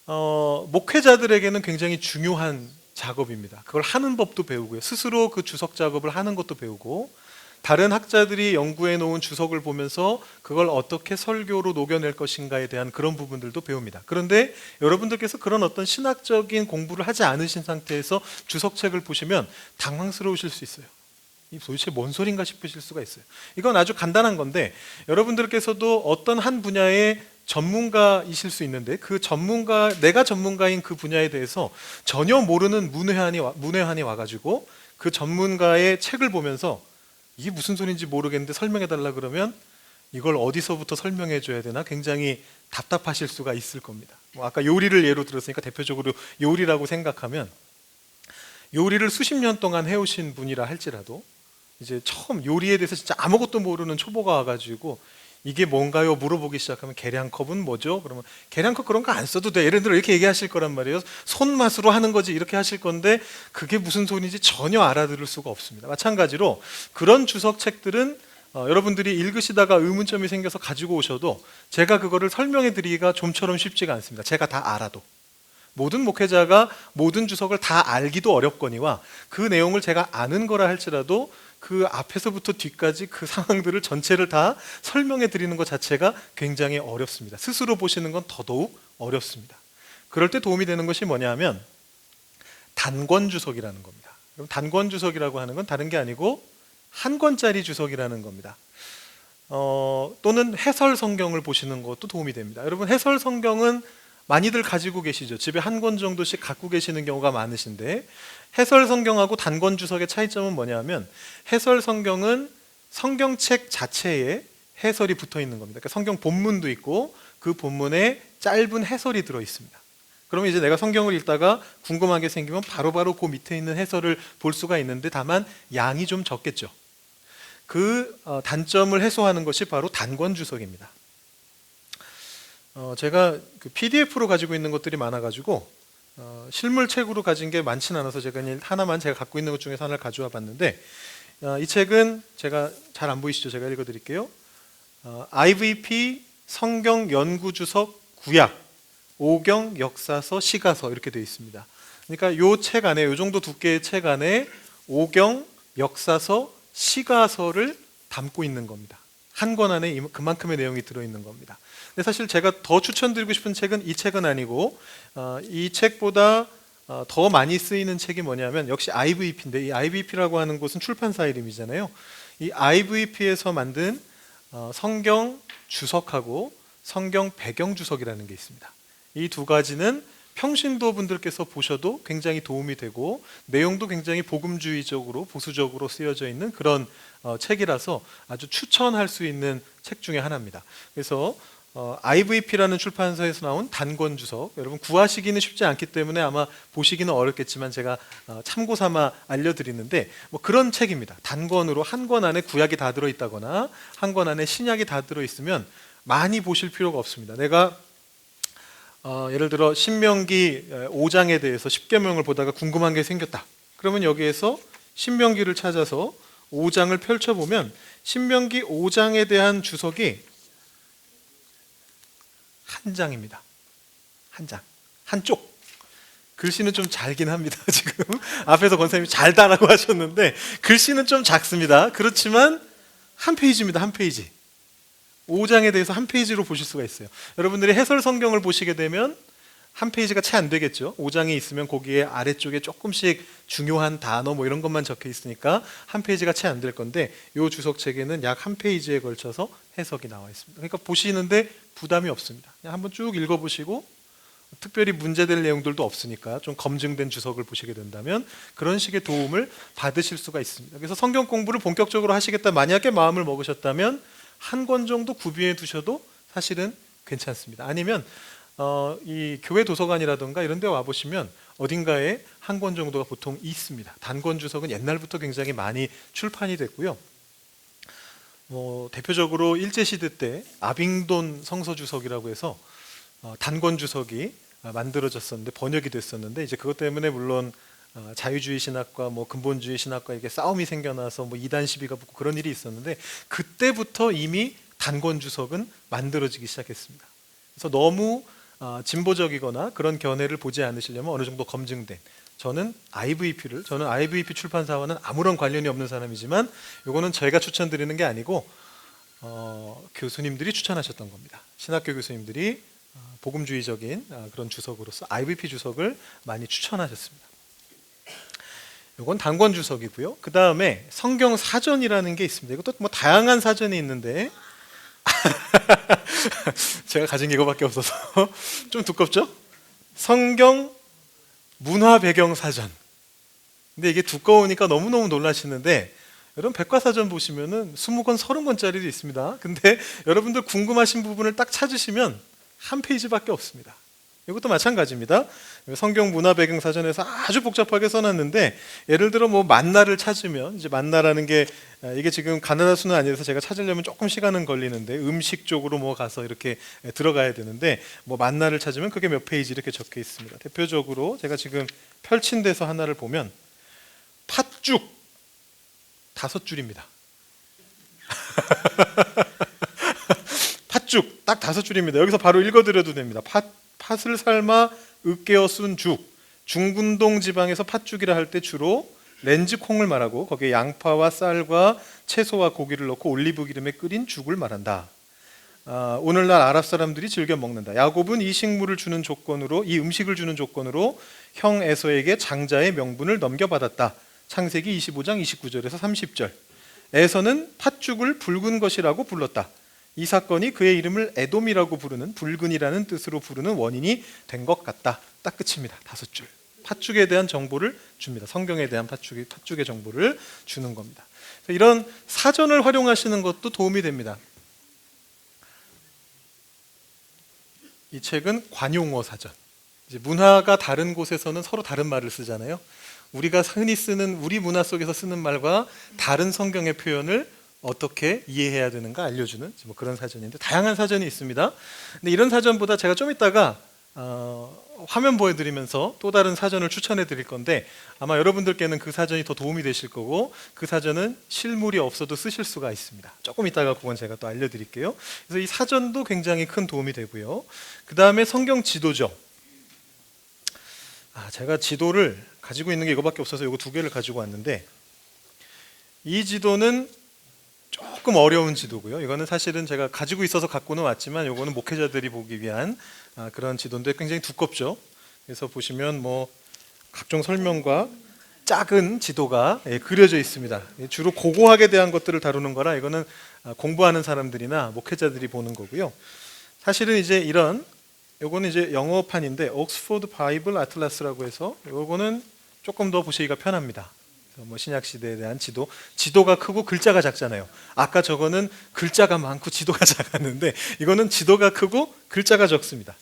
목회자들에게는 굉장히 중요한 작업입니다. 그걸 하는 법도 배우고요. 스스로 그 주석 작업을 하는 것도 배우고 다른 학자들이 연구해 놓은 주석을 보면서 그걸 어떻게 설교로 녹여낼 것인가에 대한 그런 부분들도 배웁니다. 그런데 여러분들께서 그런 어떤 신학적인 공부를 하지 않으신 상태에서 주석책을 보시면 당황스러우실 수 있어요. 이 도대체 뭔 소린가 싶으실 수가 있어요. 이건 아주 간단한 건데 여러분들께서도 어떤 한 분야의 전문가이실 수 있는데 그 전문가, 내가 전문가인 그 분야에 대해서 전혀 모르는 문외한이 와가지고 그 전문가의 책을 보면서 이게 무슨 소리인지 모르겠는데 설명해 달라 그러면 이걸 어디서부터 설명해 줘야 되나 굉장히 답답하실 수가 있을 겁니다. 뭐 아까 요리를 예로 들었으니까 대표적으로 요리라고 생각하면 요리를 수십 년 동안 해오신 분이라 할지라도 이제 처음 요리에 대해서 진짜 아무것도 모르는 초보가 와가지고 이게 뭔가요? 물어보기 시작하면 계량컵은 뭐죠? 그러면 계량컵 그런 거 안 써도 돼. 예를 들어 이렇게 얘기하실 거란 말이에요. 손맛으로 하는 거지 이렇게 하실 건데 그게 무슨 소리인지 전혀 알아들을 수가 없습니다. 마찬가지로 그런 주석책들은 여러분들이 읽으시다가 의문점이 생겨서 가지고 오셔도 제가 그거를 설명해 드리기가 좀처럼 쉽지가 않습니다. 제가 다 알아도. 모든 목회자가 모든 주석을 다 알기도 어렵거니와 그 내용을 제가 아는 거라 할지라도 그 앞에서부터 뒤까지 그 상황들을 전체를 다 설명해 드리는 것 자체가 굉장히 어렵습니다. 스스로 보시는 건 더더욱 어렵습니다. 그럴 때 도움이 되는 것이 뭐냐 하면 단권 주석이라는 겁니다. 그럼 단권 주석이라고 하는 건 다른 게 아니고 한 권짜리 주석이라는 겁니다. 또는 해설 성경을 보시는 것도 도움이 됩니다. 여러분 해설 성경은 많이들 가지고 계시죠. 집에 한 권 정도씩 갖고 계시는 경우가 많으신데 해설 성경하고 단권 주석의 차이점은 뭐냐면 해설 성경은 성경책 자체에 해설이 붙어 있는 겁니다. 그러니까 성경 본문도 있고 그 본문에 짧은 해설이 들어 있습니다. 그러면 이제 내가 성경을 읽다가 궁금한 게 생기면 바로바로 그 밑에 있는 해설을 볼 수가 있는데 다만 양이 좀 적겠죠. 그 단점을 해소하는 것이 바로 단권 주석입니다. 제가 그 PDF로 가지고 있는 것들이 많아가지고 실물책으로 가진 게 많지는 않아서 제가 하나만 제가 갖고 있는 것 중에서 하나를 가져와 봤는데 이 책은 제가 잘 안 보이시죠? 제가 읽어드릴게요. IVP 성경 연구주석 구약 5경 역사서 시가서 이렇게 되어 있습니다. 그러니까 이 책 안에 이 정도 두께의 책 안에 5경 역사서 시가서를 담고 있는 겁니다. 한 권 안에 그만큼의 내용이 들어있는 겁니다. 근데 사실 제가 더 추천드리고 싶은 책은 이 책은 아니고 이 책보다 더 많이 쓰이는 책이 뭐냐면 역시 IVP인데 이 IVP라고 하는 곳은 출판사 이름이잖아요. 이 IVP에서 만든 성경 주석하고 성경 배경 주석이라는 게 있습니다. 이 두 가지는 평신도 분들께서 보셔도 굉장히 도움이 되고 내용도 굉장히 복음주의적으로 보수적으로 쓰여져 있는 그런 책이라서 아주 추천할 수 있는 책 중에 하나입니다. 그래서 IVP라는 출판사에서 나온 단권 주석, 여러분 구하시기는 쉽지 않기 때문에 아마 보시기는 어렵겠지만 제가 참고 삼아 알려드리는데 뭐 그런 책입니다. 단권으로 한 권 안에 구약이 다 들어있다거나 한 권 안에 신약이 다 들어있으면 많이 보실 필요가 없습니다. 내가 예를 들어 신명기 5장에 대해서 10계명을 보다가 궁금한 게 생겼다. 그러면 여기에서 신명기를 찾아서 5장을 펼쳐보면 신명기 5장에 대한 주석이 한 장입니다. 한 장, 한쪽. 글씨는 좀 작긴 합니다. 지금 앞에서 권사님이 잘다라고 하셨는데 글씨는 좀 작습니다. 그렇지만 한 페이지입니다. 한 페이지. 5장에 대해서 한 페이지로 보실 수가 있어요. 여러분들이 해설 성경을 보시게 되면 한 페이지가 채 안 되겠죠. 5장이 있으면 거기에 아래쪽에 조금씩 중요한 단어 뭐 이런 것만 적혀 있으니까 한 페이지가 채 안 될 건데 이 주석책에는 약 한 페이지에 걸쳐서 해석이 나와 있습니다. 그러니까 보시는데 부담이 없습니다. 그냥 한번 쭉 읽어보시고 특별히 문제될 내용들도 없으니까 좀 검증된 주석을 보시게 된다면 그런 식의 도움을 받으실 수가 있습니다. 그래서 성경 공부를 본격적으로 하시겠다 만약에 마음을 먹으셨다면 한 권 정도 구비해 두셔도 사실은 괜찮습니다. 아니면 이 교회 도서관이라든가 이런 데 와보시면 어딘가에 한 권 정도가 보통 있습니다. 단권 주석은 옛날부터 굉장히 많이 출판이 됐고요. 대표적으로 일제시대 때 아빙돈 성서주석이라고 해서 단권 주석이 만들어졌었는데 번역이 됐었는데 이제 그것 때문에 물론 자유주의 신학과 뭐 근본주의 신학과 이게 싸움이 생겨나서 뭐 이단 시비가 붙고 그런 일이 있었는데 그때부터 이미 단권 주석은 만들어지기 시작했습니다. 그래서 너무 진보적이거나 그런 견해를 보지 않으시려면 어느 정도 검증된 저는 IVP 출판사와는 아무런 관련이 없는 사람이지만 이거는 저희가 추천드리는 게 아니고 교수님들이 추천하셨던 겁니다. 신학교 교수님들이 복음주의적인 그런 주석으로서 IVP 주석을 많이 추천하셨습니다. 이건 단권 주석이고요. 그 다음에 성경 사전이라는 게 있습니다. 이것도 뭐 다양한 사전이 있는데 제가 가진 게 이거밖에 없어서 좀 두껍죠? 성경 문화 배경 사전. 근데 이게 두꺼우니까 너무너무 놀라시는데, 여러분 백과사전 보시면은 20권, 30권짜리도 있습니다. 근데 여러분들 궁금하신 부분을 딱 찾으시면 한 페이지밖에 없습니다. 이것도 마찬가지입니다. 성경 문화 배경 사전에서 아주 복잡하게 써놨는데, 예를 들어 뭐 만나를 찾으면, 이제 만나라는 게 이게 지금 가나다 수는 아니라서 제가 찾으려면 조금 시간은 걸리는데 음식 쪽으로 뭐 가서 이렇게 들어가야 되는데, 뭐 만나를 찾으면 그게 몇 페이지 이렇게 적혀 있습니다. 대표적으로 제가 지금 펼친 데서 하나를 보면 팥죽 5줄입니다. 팥죽 딱 5줄입니다. 여기서 바로 읽어드려도 됩니다. 팥을 삶아 으깨어 쓴 죽, 중군동 지방에서 팥죽이라 할 때 주로 렌즈콩을 말하고 거기에 양파와 쌀과 채소와 고기를 넣고 올리브 기름에 끓인 죽을 말한다. 오늘날 아랍 사람들이 즐겨 먹는다. 야곱은 이 식물을 주는 조건으로, 이 음식을 주는 조건으로 형 에서에게 장자의 명분을 넘겨받았다. 창세기 25장 29절에서 30절. 에서는 팥죽을 붉은 것이라고 불렀다. 이 사건이 그의 이름을 에돔이라고 부르는, 붉은이라는 뜻으로 부르는 원인이 된 것 같다. 딱 끝입니다. 5줄. 팥죽에 대한 정보를 줍니다. 성경에 대한 팥죽의 정보를 주는 겁니다. 이런 사전을 활용하시는 것도 도움이 됩니다. 이 책은 관용어 사전. 이제 문화가 다른 곳에서는 서로 다른 말을 쓰잖아요. 우리가 흔히 쓰는, 우리 문화 속에서 쓰는 말과 다른 성경의 표현을 어떻게 이해해야 되는가 알려주는 뭐 그런 사전인데, 다양한 사전이 있습니다. 근데 이런 사전보다 제가 좀 이따가 화면 보여드리면서 또 다른 사전을 추천해 드릴 건데, 아마 여러분들께는 그 사전이 더 도움이 되실 거고, 그 사전은 실물이 없어도 쓰실 수가 있습니다. 조금 이따가 그건 제가 또 알려드릴게요. 그래서 이 사전도 굉장히 큰 도움이 되고요. 그 다음에 성경 지도죠. 제가 지도를 가지고 있는 게 이거밖에 없어서 이거 2개를 가지고 왔는데, 이 지도는 조금 어려운 지도고요. 이거는 사실은 제가 가지고 있어서 갖고는 왔지만, 이거는 목회자들이 보기 위한 그런 지도인데 굉장히 두껍죠. 그래서 보시면 뭐 각종 설명과 작은 지도가 그려져 있습니다. 주로 고고학에 대한 것들을 다루는 거라 이거는 공부하는 사람들이나 목회자들이 보는 거고요. 사실은 이제 요거는 이제 영어판인데 옥스포드 바이블 아틀라스라고 해서 요거는 조금 더 보시기가 편합니다. 뭐 신약 시대에 대한 지도가 크고 글자가 작잖아요. 아까 저거는 글자가 많고 지도가 작았는데, 이거는 지도가 크고 글자가 적습니다.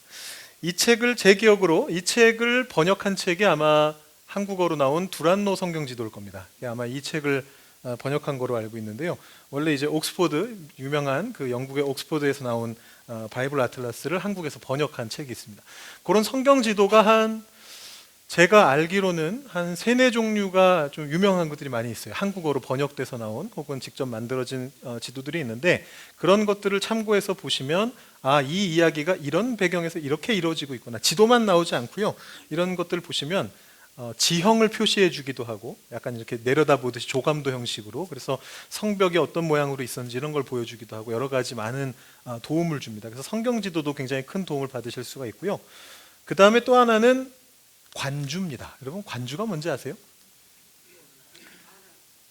이 책을 제 기억으로 이 책을 번역한 책이 아마 한국어로 나온 두란노 성경 지도일 겁니다. 아마 이 책을 번역한 거로 알고 있는데요. 원래 이제 옥스포드, 유명한 그 영국의 옥스포드에서 나온 바이블 아틀라스를 한국에서 번역한 책이 있습니다. 그런 성경 지도가 제가 알기로는 한 3-4종류가 좀 유명한 것들이 많이 있어요. 한국어로 번역돼서 나온 혹은 직접 만들어진 지도들이 있는데, 그런 것들을 참고해서 보시면 이 이야기가 이런 배경에서 이렇게 이루어지고 있구나. 지도만 나오지 않고요. 이런 것들을 보시면 지형을 표시해 주기도 하고, 약간 이렇게 내려다보듯이 조감도 형식으로, 그래서 성벽이 어떤 모양으로 있었는지 이런 걸 보여주기도 하고, 여러 가지 많은 도움을 줍니다. 그래서 성경 지도도 굉장히 큰 도움을 받으실 수가 있고요. 그 다음에 또 하나는 관주입니다. 여러분, 관주가 뭔지 아세요?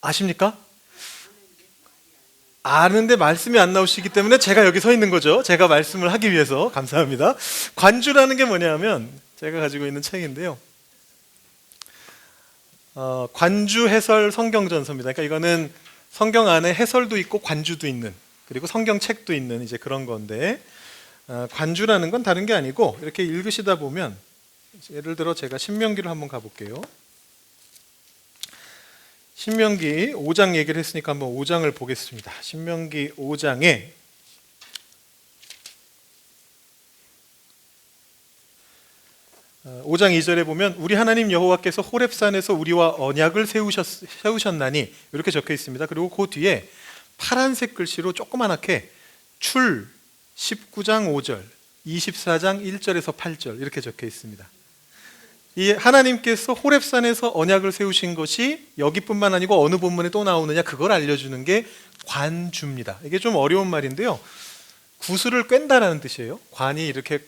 아십니까? 아는데 말씀이 안 나오시기 때문에 제가 여기 서 있는 거죠. 제가 말씀을 하기 위해서. 감사합니다. 관주라는 게 뭐냐면, 제가 가지고 있는 책인데요. 관주 해설 성경전서입니다. 그러니까 이거는 성경 안에 해설도 있고 관주도 있는, 그리고 성경책도 있는 이제 그런 건데, 관주라는 건 다른 게 아니고, 이렇게 읽으시다 보면, 예를 들어 제가 신명기를 한번 가볼게요. 신명기 5장 얘기를 했으니까 한번 5장을 보겠습니다. 신명기 5장에 5장 2절에 보면, 우리 하나님 여호와께서 호렙산에서 우리와 언약을 세우셨나니 이렇게 적혀 있습니다. 그리고 그 뒤에 파란색 글씨로 조그맣게 출 19장 5절, 24장 1절에서 8절 이렇게 적혀 있습니다. 이 하나님께서 호렙산에서 언약을 세우신 것이 여기뿐만 아니고 어느 본문에 또 나오느냐, 그걸 알려주는 게 관주입니다. 이게 좀 어려운 말인데요. 구슬을 꿰다라는 뜻이에요. 관이 이렇게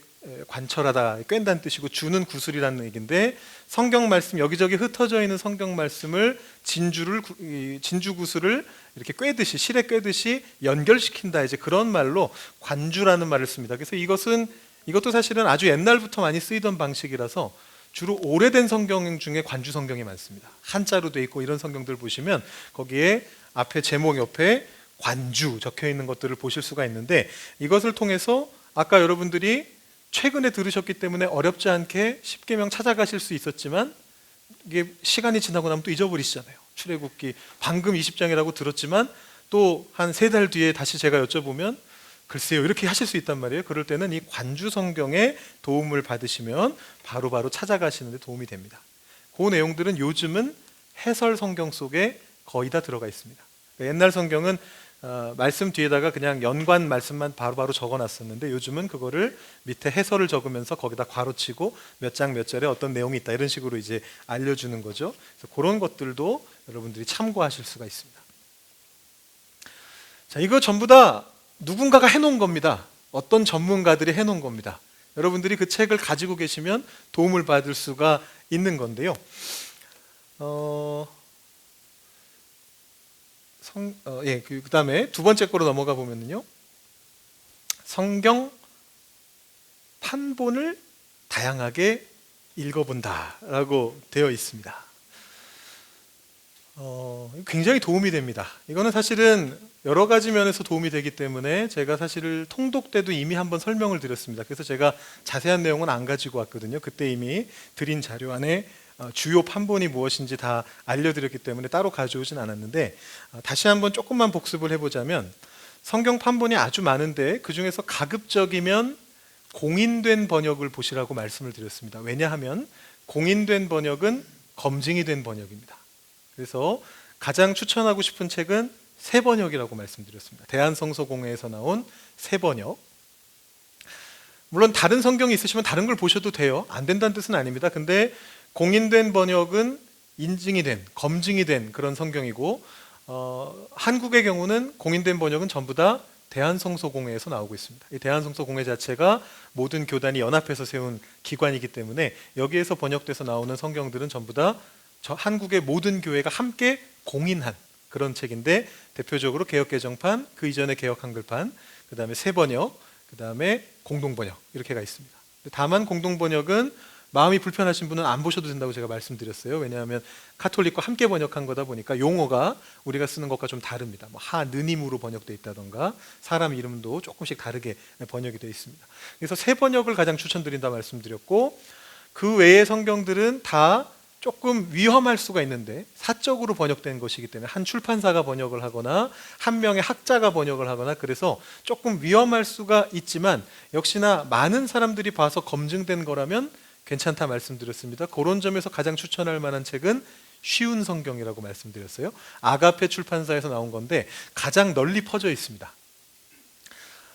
관철하다, 꿰다는 뜻이고 주는 구슬이라는 얘기인데, 성경 말씀 여기저기 흩어져 있는 성경 말씀을 진주 구슬을 이렇게 꿰듯이, 실에 꿰듯이 연결시킨다, 이제 그런 말로 관주라는 말을 씁니다. 그래서 이것도 사실은 아주 옛날부터 많이 쓰이던 방식이라서 주로 오래된 성경 중에 관주 성경이 많습니다. 한자로 돼 있고 이런 성경들 보시면 거기에 앞에 제목 옆에 관주 적혀 있는 것들을 보실 수가 있는데, 이것을 통해서 아까 여러분들이 최근에 들으셨기 때문에 어렵지 않게 십계명 찾아가실 수 있었지만, 이게 시간이 지나고 나면 또 잊어버리시잖아요. 출애굽기 방금 20장이라고 들었지만 또 한 3달 뒤에 다시 제가 여쭤보면 글쎄요, 이렇게 하실 수 있단 말이에요. 그럴 때는 이 관주 성경의 도움을 받으시면 바로바로 찾아가시는 데 도움이 됩니다. 그 내용들은 요즘은 해설 성경 속에 거의 다 들어가 있습니다. 옛날 성경은 말씀 뒤에다가 그냥 연관 말씀만 바로바로 적어놨었는데, 요즘은 그거를 밑에 해설을 적으면서 거기다 괄호치고 몇 장 몇 절에 어떤 내용이 있다, 이런 식으로 이제 알려주는 거죠. 그래서 그런 것들도 여러분들이 참고하실 수가 있습니다. 자, 이거 전부 다 누군가가 해놓은 겁니다. 어떤 전문가들이 해놓은 겁니다. 여러분들이 그 책을 가지고 계시면 도움을 받을 수가 있는 건데요. 그 다음에 두 번째 거로 넘어가 보면요, 성경 판본을 다양하게 읽어본다라고 되어 있습니다. 굉장히 도움이 됩니다. 이거는 사실은 여러 가지 면에서 도움이 되기 때문에 제가 사실 통독 때도 이미 한번 설명을 드렸습니다. 그래서 제가 자세한 내용은 안 가지고 왔거든요. 그때 이미 드린 자료 안에 주요 판본이 무엇인지 다 알려드렸기 때문에 따로 가져오진 않았는데, 다시 한번 조금만 복습을 해보자면, 성경 판본이 아주 많은데 그 중에서 가급적이면 공인된 번역을 보시라고 말씀을 드렸습니다. 왜냐하면 공인된 번역은 검증이 된 번역입니다. 그래서 가장 추천하고 싶은 책은 새번역이라고 말씀드렸습니다. 대한성서공회에서 나온 새번역. 물론 다른 성경이 있으시면 다른 걸 보셔도 돼요. 안 된다는 뜻은 아닙니다. 근데 공인된 번역은 인증이 된, 검증이 된 그런 성경이고, 한국의 경우는 공인된 번역은 전부 다 대한성서공회에서 나오고 있습니다. 이 대한성서공회 자체가 모든 교단이 연합해서 세운 기관이기 때문에 여기에서 번역돼서 나오는 성경들은 전부 다 한국의 모든 교회가 함께 공인한 그런 책인데, 대표적으로 개역개정판, 그 이전에 개역한글판, 그 다음에 새번역, 그 다음에 공동번역, 이렇게가 있습니다. 다만 공동번역은 마음이 불편하신 분은 안 보셔도 된다고 제가 말씀드렸어요. 왜냐하면 카톨릭과 함께 번역한 거다 보니까 용어가 우리가 쓰는 것과 좀 다릅니다. 뭐 하느님으로 번역되어 있다던가 사람 이름도 조금씩 다르게 번역이 되어 있습니다. 그래서 새 번역을 가장 추천드린다 말씀드렸고, 그 외의 성경들은 다 조금 위험할 수가 있는데 사적으로 번역된 것이기 때문에 한 출판사가 번역을 하거나 한 명의 학자가 번역을 하거나, 그래서 조금 위험할 수가 있지만 역시나 많은 사람들이 봐서 검증된 거라면 괜찮다 말씀드렸습니다. 그런 점에서 가장 추천할 만한 책은 쉬운 성경이라고 말씀드렸어요. 아가페 출판사에서 나온 건데 가장 널리 퍼져 있습니다.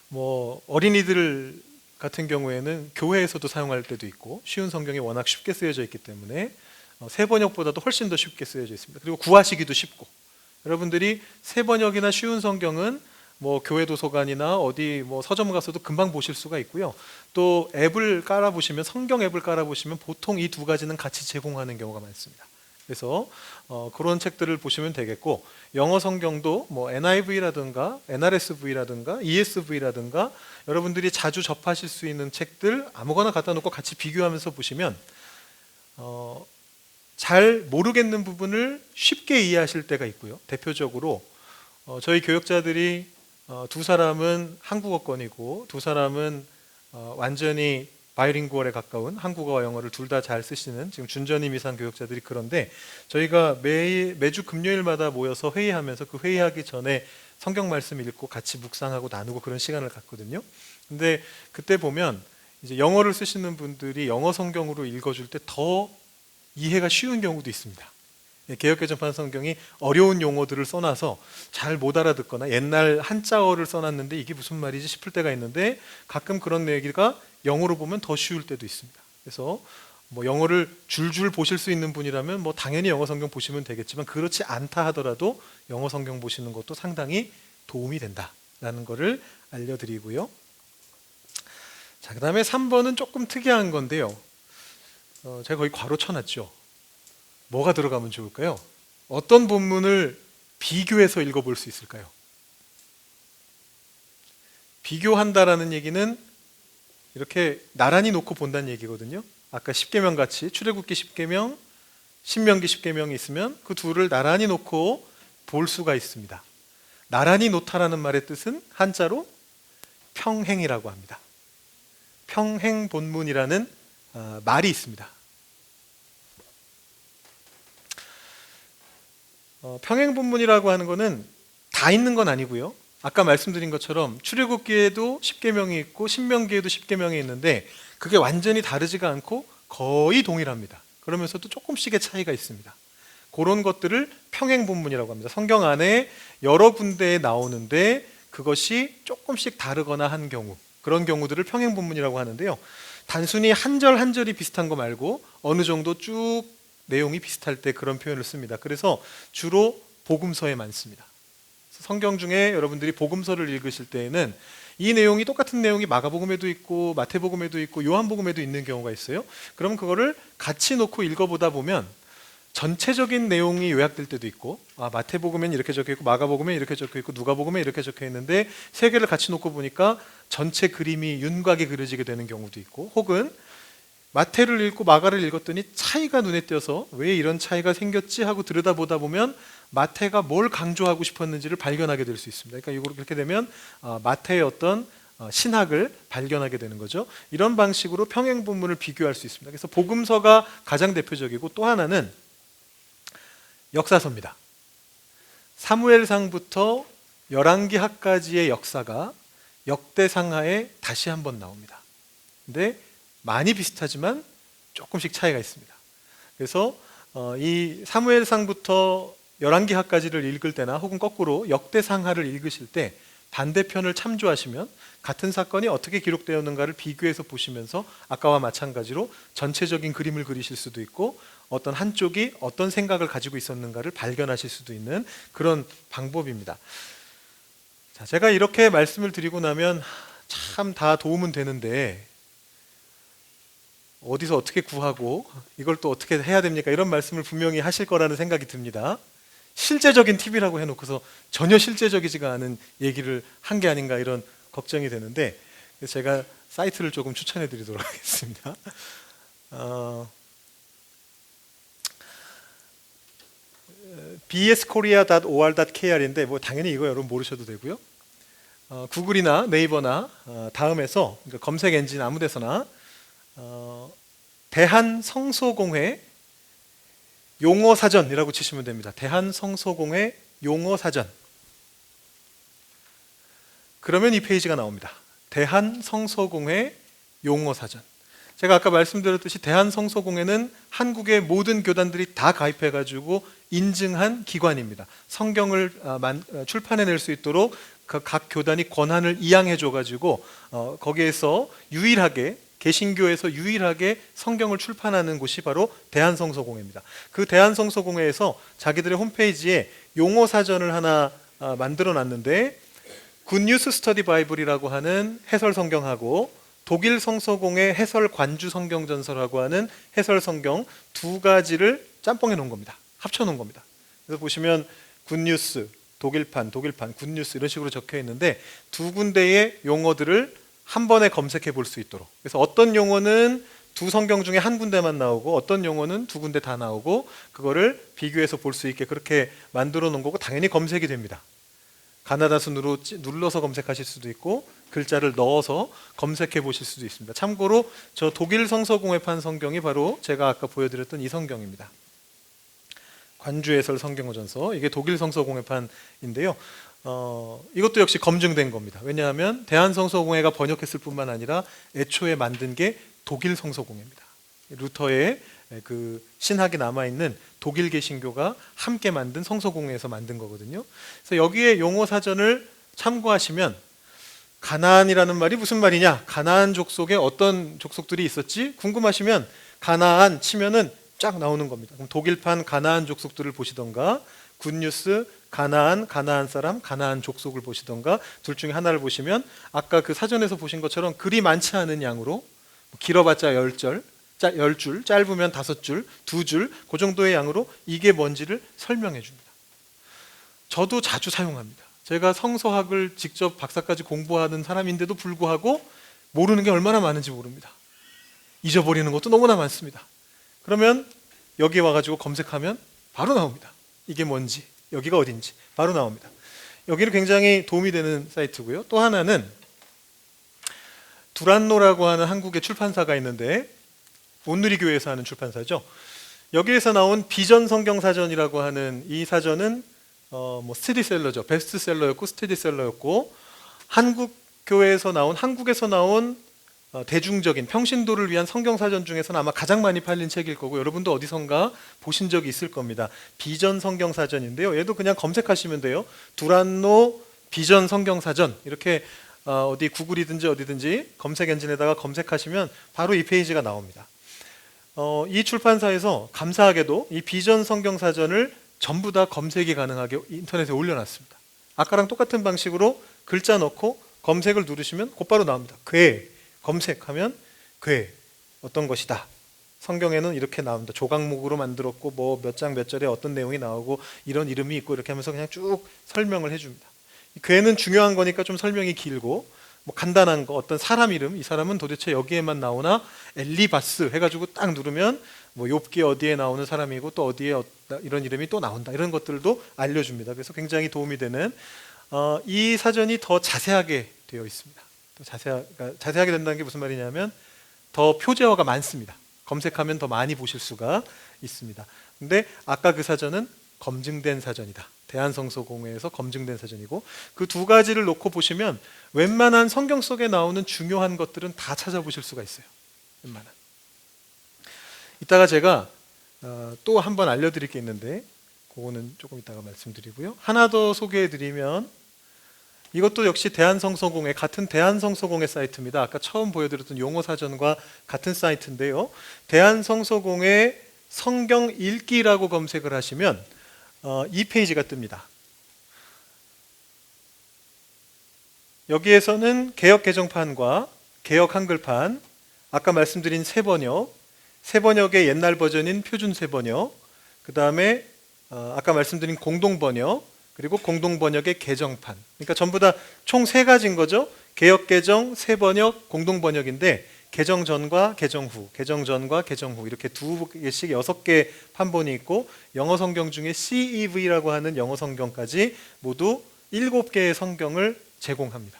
뭐 어린이들 같은 경우에는 교회에서도 사용할 때도 있고, 쉬운 성경이 워낙 쉽게 쓰여져 있기 때문에 새번역보다도 훨씬 더 쉽게 쓰여져 있습니다. 그리고 구하시기도 쉽고, 여러분들이 새번역이나 쉬운 성경은 뭐 교회 도서관이나 어디 뭐 서점 가서도 금방 보실 수가 있고요. 또 앱을 깔아보시면, 성경 앱을 깔아보시면 보통 이 두 가지는 같이 제공하는 경우가 많습니다. 그래서 그런 책들을 보시면 되겠고, 영어 성경도 뭐 NIV라든가 NRSV라든가 ESV라든가 여러분들이 자주 접하실 수 있는 책들 아무거나 갖다 놓고 같이 비교하면서 보시면 잘 모르겠는 부분을 쉽게 이해하실 때가 있고요. 대표적으로 저희 교역자들이 두 사람은 한국어권이고 두 사람은 완전히 바이링구얼에 가까운 한국어와 영어를 둘 다 잘 쓰시는 지금 준전임 이상 교역자들이, 그런데 저희가 매주 금요일마다 모여서 회의하면서 그 회의하기 전에 성경 말씀 읽고 같이 묵상하고 나누고 그런 시간을 갖거든요. 근데 그때 보면 이제 영어를 쓰시는 분들이 영어 성경으로 읽어줄 때 더 이해가 쉬운 경우도 있습니다. 개역개정판 성경이 어려운 용어들을 써놔서 잘 못 알아듣거나 옛날 한자어를 써놨는데 이게 무슨 말이지 싶을 때가 있는데, 가끔 그런 얘기가 영어로 보면 더 쉬울 때도 있습니다. 그래서 뭐 영어를 줄줄 보실 수 있는 분이라면 뭐 당연히 영어 성경 보시면 되겠지만, 그렇지 않다 하더라도 영어 성경 보시는 것도 상당히 도움이 된다라는 것을 알려드리고요. 자, 그 다음에 3번은 조금 특이한 건데요. 제가 거의 괄호 쳐놨죠. 뭐가 들어가면 좋을까요? 어떤 본문을 비교해서 읽어볼 수 있을까요? 비교한다라는 얘기는 이렇게 나란히 놓고 본다는 얘기거든요. 아까 십계명 같이 출애굽기 십계명, 신명기 십계명이 있으면 그 둘을 나란히 놓고 볼 수가 있습니다. 나란히 놓다라는 말의 뜻은 한자로 평행이라고 합니다. 평행 본문이라는 말이 있습니다. 평행 본문이라고 하는 것은 다 있는 건 아니고요. 아까 말씀드린 것처럼 출애굽기에도 십계명이 있고 신명기에도 십계명이 있는데 그게 완전히 다르지가 않고 거의 동일합니다. 그러면서도 조금씩의 차이가 있습니다. 그런 것들을 평행 본문이라고 합니다. 성경 안에 여러 군데에 나오는데 그것이 조금씩 다르거나 한 경우, 그런 경우들을 평행 본문이라고 하는데요. 단순히 한 절 한 절이 비슷한 거 말고 어느 정도 쭉 내용이 비슷할 때 그런 표현을 씁니다. 그래서 주로 복음서에 많습니다. 성경 중에 여러분들이 복음서를 읽으실 때에는 이 내용이 똑같은 내용이 마가복음에도 있고 마태복음에도 있고 요한복음에도 있는 경우가 있어요. 그럼 그거를 같이 놓고 읽어보다 보면 전체적인 내용이 요약될 때도 있고, 마태복음엔 이렇게 적혀 있고 마가복음엔 이렇게 적혀 있고 누가복음엔 이렇게 적혀 있는데 세 개를 같이 놓고 보니까 전체 그림이 윤곽이 그려지게 되는 경우도 있고, 혹은 마태를 읽고 마가를 읽었더니 차이가 눈에 띄어서 왜 이런 차이가 생겼지 하고 들여다보다 보면 마태가 뭘 강조하고 싶었는지를 발견하게 될 수 있습니다. 그러니까 이렇게 되면 마태의 어떤 신학을 발견하게 되는 거죠. 이런 방식으로 평행 본문을 비교할 수 있습니다. 그래서 복음서가 가장 대표적이고, 또 하나는 역사서입니다. 사무엘상부터 열왕기하까지의 역사가 역대상하에 다시 한번 나옵니다. 근데 많이 비슷하지만 조금씩 차이가 있습니다. 그래서 이 사무엘상부터 열왕기하까지를 읽을 때나 혹은 거꾸로 역대상하를 읽으실 때 반대편을 참조하시면 같은 사건이 어떻게 기록되었는가를 비교해서 보시면서 아까와 마찬가지로 전체적인 그림을 그리실 수도 있고, 어떤 한쪽이 어떤 생각을 가지고 있었는가를 발견하실 수도 있는 그런 방법입니다. 자, 제가 이렇게 말씀을 드리고 나면 참 다 도움은 되는데 어디서 어떻게 구하고 이걸 또 어떻게 해야 됩니까? 이런 말씀을 분명히 하실 거라는 생각이 듭니다. 실제적인 팁이라고 해놓고서 전혀 실제적이지가 않은 얘기를 한 게 아닌가 이런 걱정이 되는데, 제가 사이트를 조금 추천해 드리도록 하겠습니다. bskorea.or.kr인데 뭐 당연히 이거 여러분 모르셔도 되고요. 구글이나 네이버나 다음에서 검색 엔진 아무 데서나 대한성소공회 용어사전이라고 치시면 됩니다. 대한성소공회 용어사전. 그러면 이 페이지가 나옵니다. 대한성소공회 용어사전. 제가 아까 말씀드렸듯이 대한성소공회는 한국의 모든 교단들이 다 가입해가지고 인증한 기관입니다. 성경을 출판해낼 수 있도록 각 교단이 권한을 이양해줘가지고 거기에서 유일하게, 개신교에서 유일하게 성경을 출판하는 곳이 바로 대한성소공회입니다. 그 대한성소공회에서 자기들의 홈페이지에 용어사전을 하나 만들어 놨는데, 굿뉴스 스터디 바이블이라고 하는 해설 성경하고 독일 성서공회 해설 관주 성경전설하고 하는 해설 성경 두 가지를 짬뽕해 놓은 겁니다. 합쳐 놓은 겁니다. 그래서 보시면 굿뉴스, 독일판, 굿뉴스 이런 식으로 적혀 있는데 두 군데의 용어들을 한 번에 검색해 볼 수 있도록, 그래서 어떤 용어는 두 성경 중에 한 군데만 나오고 어떤 용어는 두 군데 다 나오고 그거를 비교해서 볼 수 있게 그렇게 만들어 놓은 거고, 당연히 검색이 됩니다. 가나다 순으로 눌러서 검색하실 수도 있고 글자를 넣어서 검색해 보실 수도 있습니다. 참고로 저 독일 성서공회판 성경이 바로 제가 아까 보여드렸던 이 성경입니다. 관주해설 성경전서, 이게 독일 성서공회판인데요. 이것도 역시 검증된 겁니다. 왜냐하면 대한성서공회가 번역했을 뿐만 아니라 애초에 만든 게 독일 성서공회입니다. 루터의 그 신학이 남아있는 독일 개신교가 함께 만든 성서공회에서 만든 거거든요. 그래서 여기에 용어 사전을 참고하시면 가나안이라는 말이 무슨 말이냐, 가나안 족속에 어떤 족속들이 있었지 궁금하시면 가나안 치면은 쫙 나오는 겁니다. 그럼 독일판 가나안 족속들을 보시던가, 굿뉴스, 가나안 사람, 가나안 족속을 보시던가 둘 중에 하나를 보시면 아까 그 사전에서 보신 것처럼 그리 많지 않은 양으로 길어봤자 10줄, 짧으면 5줄, 2줄 그 정도의 양으로 이게 뭔지를 설명해 줍니다. 저도 자주 사용합니다. 제가 성서학을 직접 박사까지 공부하는 사람인데도 불구하고 모르는 게 얼마나 많은지 모릅니다. 잊어버리는 것도 너무나 많습니다. 그러면 여기 와가지고 검색하면 바로 나옵니다. 이게 뭔지, 여기가 어딘지 바로 나옵니다. 여기는 굉장히 도움이 되는 사이트고요. 또 하나는 두란노라고 하는 한국의 출판사가 있는데 온누리교회에서 하는 출판사죠. 여기에서 나온 비전 성경사전이라고 하는 이 사전은 스테디셀러죠. 베스트셀러였고 스테디셀러였고 한국에서 나온 대중적인 평신도를 위한 성경사전 중에서는 아마 가장 많이 팔린 책일 거고 여러분도 어디선가 보신 적이 있을 겁니다. 비전 성경사전인데요. 얘도 그냥 검색하시면 돼요. 두란노 비전 성경사전 이렇게 어디 구글이든지 어디든지 검색 엔진에다가 검색하시면 바로 이 페이지가 나옵니다. 이 출판사에서 감사하게도 이 비전 성경사전을 전부 다 검색이 가능하게 인터넷에 올려놨습니다. 아까랑 똑같은 방식으로 글자 넣고 검색을 누르시면 곧바로 나옵니다. 궤 검색하면 궤 어떤 것이다. 성경에는 이렇게 나옵니다. 조각목으로 만들었고 뭐 몇 장 몇 절에 어떤 내용이 나오고 이런 이름이 있고 이렇게 하면서 그냥 쭉 설명을 해줍니다. 궤는 중요한 거니까 좀 설명이 길고 뭐 간단한 거 어떤 사람 이름 이 사람은 도대체 여기에만 나오나 엘리바스 해가지고 딱 누르면 뭐 욥기 어디에 나오는 사람이고 또 어디에 이런 이름이 또 나온다 이런 것들도 알려줍니다. 그래서 굉장히 도움이 되는 이 사전이 더 자세하게 되어 있습니다. 또 자세하게 된다는 게 무슨 말이냐면 더 표제어가 많습니다. 검색하면 더 많이 보실 수가 있습니다. 근데 아까 그 사전은 검증된 사전이다. 대한성서공회에서 검증된 사전이고 그 두 가지를 놓고 보시면 웬만한 성경 속에 나오는 중요한 것들은 다 찾아보실 수가 있어요. 웬만한. 이따가 제가 또 한 번 알려드릴 게 있는데 그거는 조금 이따가 말씀드리고요. 하나 더 소개해드리면 이것도 역시 대한성서공회 같은 대한성서공회 사이트입니다. 아까 처음 보여드렸던 용어사전과 같은 사이트인데요. 대한성서공회 성경 읽기라고 검색을 하시면 이 페이지가 뜹니다. 여기에서는 개역 개정판과 개역 한글판, 아까 말씀드린 세 번역의 옛날 버전인 표준 세 번역, 그 다음에 아까 말씀드린 공동 번역, 그리고 공동 번역의 개정판. 그러니까 전부 다 총 세 가지인 거죠. 개역 개정, 세 번역, 공동 번역인데 개정 전과 개정 후, 개정 전과 개정 후 이렇게 두 개씩 6개 판본이 있고 영어 성경 중에 CEV라고 하는 영어 성경까지 모두 7개의 성경을 제공합니다.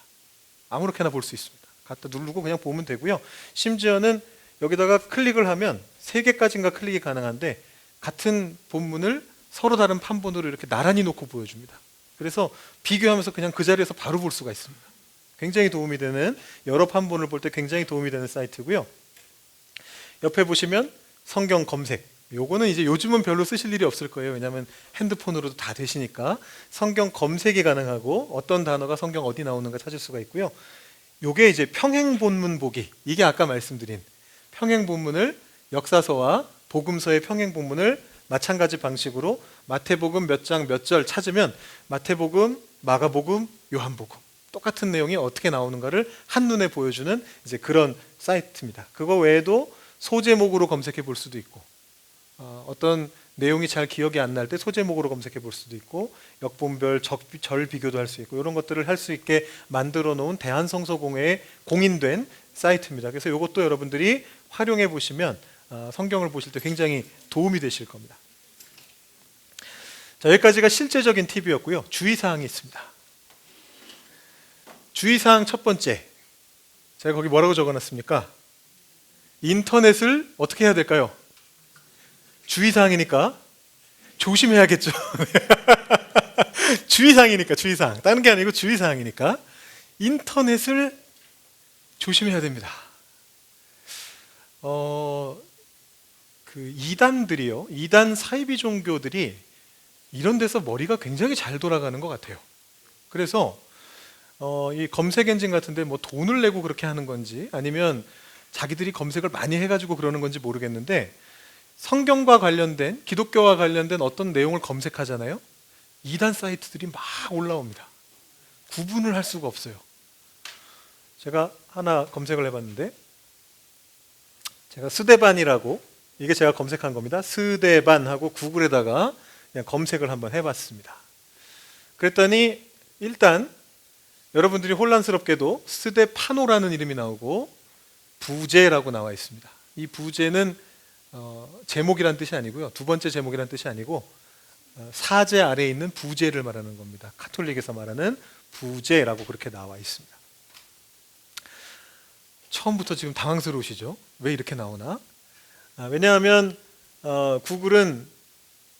아무렇게나 볼 수 있습니다. 갖다 누르고 그냥 보면 되고요. 심지어는 여기다가 클릭을 하면 3개까지인가 클릭이 가능한데 같은 본문을 서로 다른 판본으로 이렇게 나란히 놓고 보여줍니다. 그래서 비교하면서 그냥 그 자리에서 바로 볼 수가 있습니다. 굉장히 도움이 되는 여러 판본을 볼 때 굉장히 도움이 되는 사이트고요. 옆에 보시면 성경 검색. 요거는 이제 요즘은 별로 쓰실 일이 없을 거예요. 왜냐하면 핸드폰으로도 다 되시니까 성경 검색이 가능하고 어떤 단어가 성경 어디 나오는가 찾을 수가 있고요. 요게 이제 평행 본문 보기. 이게 아까 말씀드린 평행 본문을 역사서와 복음서의 평행 본문을 마찬가지 방식으로 마태복음 몇 장 몇 절 찾으면 마태복음, 마가복음, 요한복음 똑같은 내용이 어떻게 나오는가를 한눈에 보여주는 이제 그런 사이트입니다. 그거 외에도 소제목으로 검색해 볼 수도 있고 어떤 내용이 잘 기억이 안 날 때 소제목으로 검색해 볼 수도 있고 역본별, 절 비교도 할 수 있고 이런 것들을 할 수 있게 만들어 놓은 대한성서공회에 공인된 사이트입니다. 그래서 이것도 여러분들이 활용해 보시면 성경을 보실 때 굉장히 도움이 되실 겁니다. 자, 여기까지가 실제적인 팁이었고요. 주의사항이 있습니다. 주의사항 첫 번째, 제가 거기 뭐라고 적어놨습니까? 인터넷을 어떻게 해야 될까요? 주의사항이니까 조심해야겠죠. 주의사항이니까 주의사항, 다른 게 아니고 주의사항이니까 인터넷을 조심해야 됩니다. 그 이단들이요, 이단 사이비 종교들이 이런 데서 머리가 굉장히 잘 돌아가는 것 같아요. 그래서 이 검색 엔진 같은데 뭐 돈을 내고 그렇게 하는 건지 아니면 자기들이 검색을 많이 해가지고 그러는 건지 모르겠는데 성경과 관련된 기독교와 관련된 어떤 내용을 검색하잖아요. 이단 사이트들이 막 올라옵니다. 구분을 할 수가 없어요. 제가 하나 검색을 해봤는데, 제가 스데반이라고, 이게 제가 검색한 겁니다. 스데반하고 구글에다가 그냥 검색을 한번 해봤습니다. 그랬더니 일단 여러분들이 혼란스럽게도 스데파노라는 이름이 나오고 부제라고 나와 있습니다. 이 부제는 제목이란 뜻이 아니고요. 두 번째 제목이란 뜻이 아니고 사제 아래에 있는 부제를 말하는 겁니다. 카톨릭에서 말하는 부제라고 그렇게 나와 있습니다. 처음부터 지금 당황스러우시죠? 왜 이렇게 나오나? 왜냐하면 구글은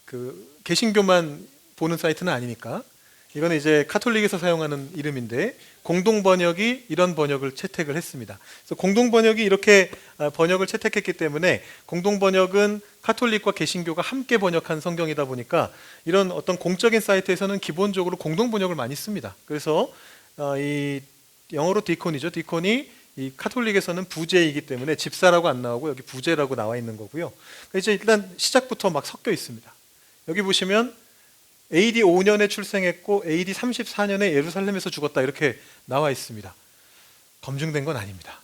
그 개신교만 보는 사이트는 아니니까, 이거는 이제 카톨릭에서 사용하는 이름인데 공동 번역이 이런 번역을 채택을 했습니다. 그래서 공동 번역이 이렇게 번역을 채택했기 때문에, 공동 번역은 카톨릭과 개신교가 함께 번역한 성경이다 보니까 이런 어떤 공적인 사이트에서는 기본적으로 공동 번역을 많이 씁니다. 그래서 이 영어로 디콘이죠. 디콘이 이 카톨릭에서는 부제이기 때문에 집사라고 안 나오고 여기 부제라고 나와 있는 거고요. 이제 일단 시작부터 막 섞여 있습니다. 여기 보시면 AD 5년에 출생했고 AD 34년에 예루살렘에서 죽었다 이렇게 나와 있습니다. 검증된 건 아닙니다.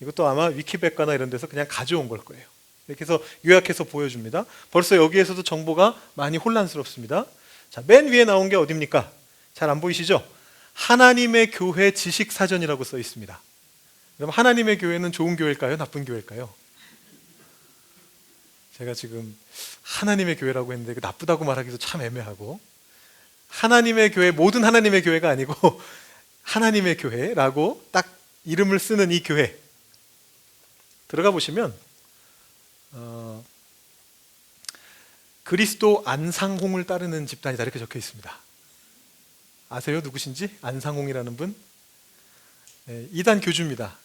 이것도 아마 위키백과나 이런 데서 그냥 가져온 걸 거예요. 이렇게 해서 요약해서 보여줍니다. 벌써 여기에서도 정보가 많이 혼란스럽습니다. 자, 맨 위에 나온 게 어딥니까? 잘 안 보이시죠? 하나님의 교회 지식사전이라고 써 있습니다. 그럼 하나님의 교회는 좋은 교회일까요? 나쁜 교회일까요? 제가 지금 하나님의 교회라고 했는데 나쁘다고 말하기도 참 애매하고, 하나님의 교회, 모든 하나님의 교회가 아니고 하나님의 교회라고 딱 이름을 쓰는 이 교회 들어가 보시면 그리스도 안상홍을 따르는 집단이다 이렇게 적혀 있습니다. 아세요? 누구신지? 안상홍이라는 분? 네, 이단 교주입니다.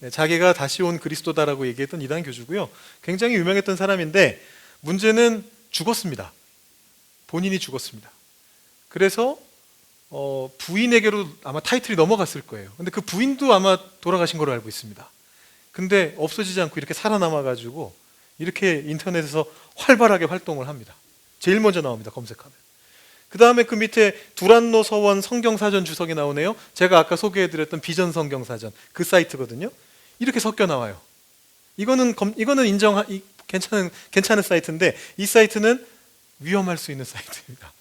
네, 자기가 다시 온 그리스도다라고 얘기했던 이단 교주고요. 굉장히 유명했던 사람인데 문제는 죽었습니다. 본인이 죽었습니다. 그래서 부인에게로 아마 타이틀이 넘어갔을 거예요. 근데 그 부인도 아마 돌아가신 걸로 알고 있습니다. 근데 없어지지 않고 이렇게 살아남아가지고 이렇게 인터넷에서 활발하게 활동을 합니다. 제일 먼저 나옵니다. 검색하면. 그 다음에 그 밑에 두란노 서원 성경사전 주석이 나오네요. 제가 아까 소개해드렸던 비전 성경사전 그 사이트거든요. 이렇게 섞여 나와요. 이거는 괜찮은 사이트인데 이 사이트는 위험할 수 있는 사이트입니다.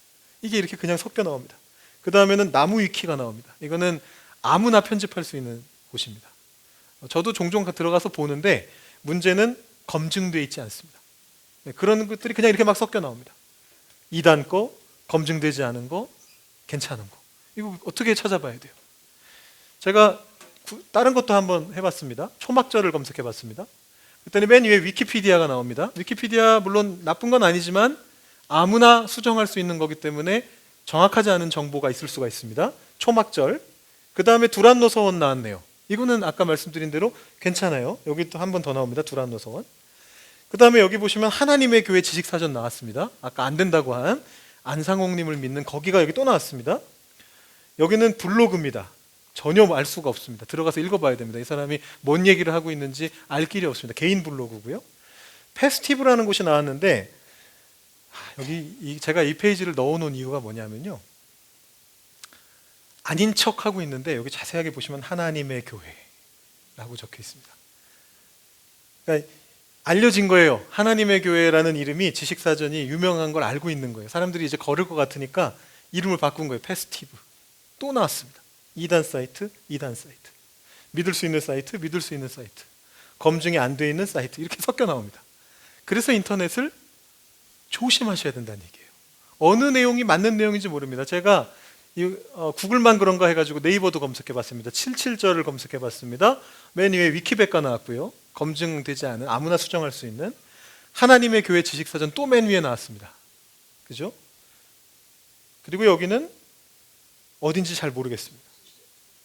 이게 이렇게 그냥 섞여 나옵니다. 그 다음에는 나무 위키가 나옵니다. 이거는 아무나 편집할 수 있는 곳입니다. 저도 종종 들어가서 보는데 문제는 검증되어 있지 않습니다. 그런 것들이 그냥 이렇게 막 섞여 나옵니다. 이단 거, 검증되지 않은 거, 괜찮은 거. 이거 어떻게 찾아봐야 돼요? 제가 다른 것도 한번 해봤습니다. 초막절을 검색해봤습니다. 그랬더니 맨 위에 위키피디아가 나옵니다. 위키피디아 물론 나쁜 건 아니지만 아무나 수정할 수 있는 거기 때문에 정확하지 않은 정보가 있을 수가 있습니다. 초막절. 그 다음에 두란노 서원 나왔네요. 이거는 아까 말씀드린 대로 괜찮아요. 여기 또 한 번 더 나옵니다. 두란노 서원. 그 다음에 여기 보시면 하나님의 교회 지식사전 나왔습니다. 아까 안 된다고 한 안상홍님을 믿는 거기가 여기 또 나왔습니다. 여기는 블로그입니다. 전혀 알 수가 없습니다. 들어가서 읽어봐야 됩니다. 이 사람이 뭔 얘기를 하고 있는지 알 길이 없습니다. 개인 블로그고요. 페스티브라는 곳이 나왔는데 여기 제가 이 페이지를 넣어놓은 이유가 뭐냐면요. 아닌 척하고 있는데 여기 자세하게 보시면 하나님의 교회라고 적혀 있습니다. 그러니까 알려진 거예요. 하나님의 교회라는 이름이 지식사전이 유명한 걸 알고 있는 거예요. 사람들이 이제 걸을 것 같으니까 이름을 바꾼 거예요. 페스티브. 또 나왔습니다. 2단 사이트, 2단 사이트. 믿을 수 있는 사이트, 믿을 수 있는 사이트. 검증이 안 돼 있는 사이트. 이렇게 섞여 나옵니다. 그래서 인터넷을 조심하셔야 된다는 얘기예요. 어느 내용이 맞는 내용인지 모릅니다. 제가 구글만 그런가 해가지고 네이버도 검색해봤습니다. 77절을 검색해봤습니다. 맨 위에 위키백과 나왔고요. 검증되지 않은 아무나 수정할 수 있는 하나님의 교회 지식사전 또 맨 위에 나왔습니다. 그죠? 그리고 여기는 어딘지 잘 모르겠습니다.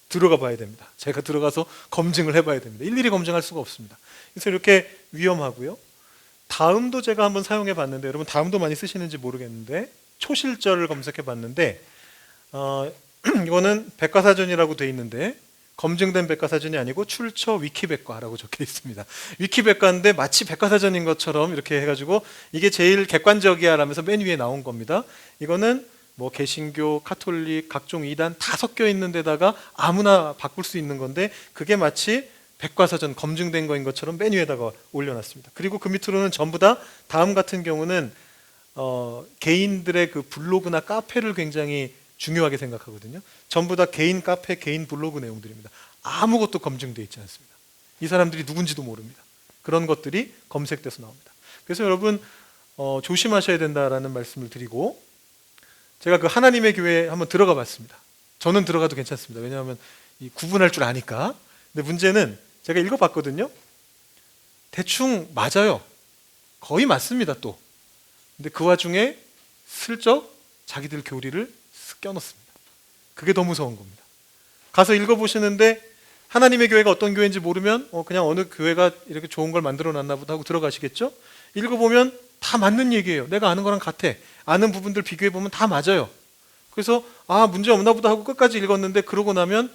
들어가 봐야 됩니다. 제가 들어가서 검증을 해봐야 됩니다. 일일이 검증할 수가 없습니다. 그래서 이렇게 위험하고요. 다음도 제가 한번 사용해 봤는데 여러분 다음도 많이 쓰시는지 모르겠는데 초실절을 검색해 봤는데 이거는 백과사전이라고 돼 있는데 검증된 백과사전이 아니고 출처 위키백과라고 적혀 있습니다. 위키백과인데 마치 백과사전인 것처럼 이렇게 해가지고 이게 제일 객관적이야 라면서 맨 위에 나온 겁니다. 이거는 뭐 개신교, 카톨릭, 각종 이단 다 섞여 있는 데다가 아무나 바꿀 수 있는 건데 그게 마치 백과사전 검증된 거인 것처럼 맨 위에다가 올려놨습니다. 그리고 그 밑으로는 전부 다 다음 같은 경우는 개인들의 그 블로그나 카페를 굉장히 중요하게 생각하거든요. 전부 다 개인 카페, 개인 블로그 내용들입니다. 아무것도 검증되어 있지 않습니다. 이 사람들이 누군지도 모릅니다. 그런 것들이 검색돼서 나옵니다. 그래서 여러분 조심하셔야 된다라는 말씀을 드리고, 제가 그 하나님의 교회에 한번 들어가 봤습니다. 저는 들어가도 괜찮습니다. 왜냐하면 이 구분할 줄 아니까. 근데 문제는 제가 읽어봤거든요. 대충 맞아요. 거의 맞습니다 또. 근데 그 와중에 슬쩍 자기들 교리를 쓱 껴넣습니다. 그게 더 무서운 겁니다. 가서 읽어보시는데 하나님의 교회가 어떤 교회인지 모르면 그냥 어느 교회가 이렇게 좋은 걸 만들어 놨나 보다 하고 들어가시겠죠? 읽어보면 다 맞는 얘기예요. 내가 아는 거랑 같아. 아는 부분들 비교해보면 다 맞아요. 그래서 문제 없나 보다 하고 끝까지 읽었는데 그러고 나면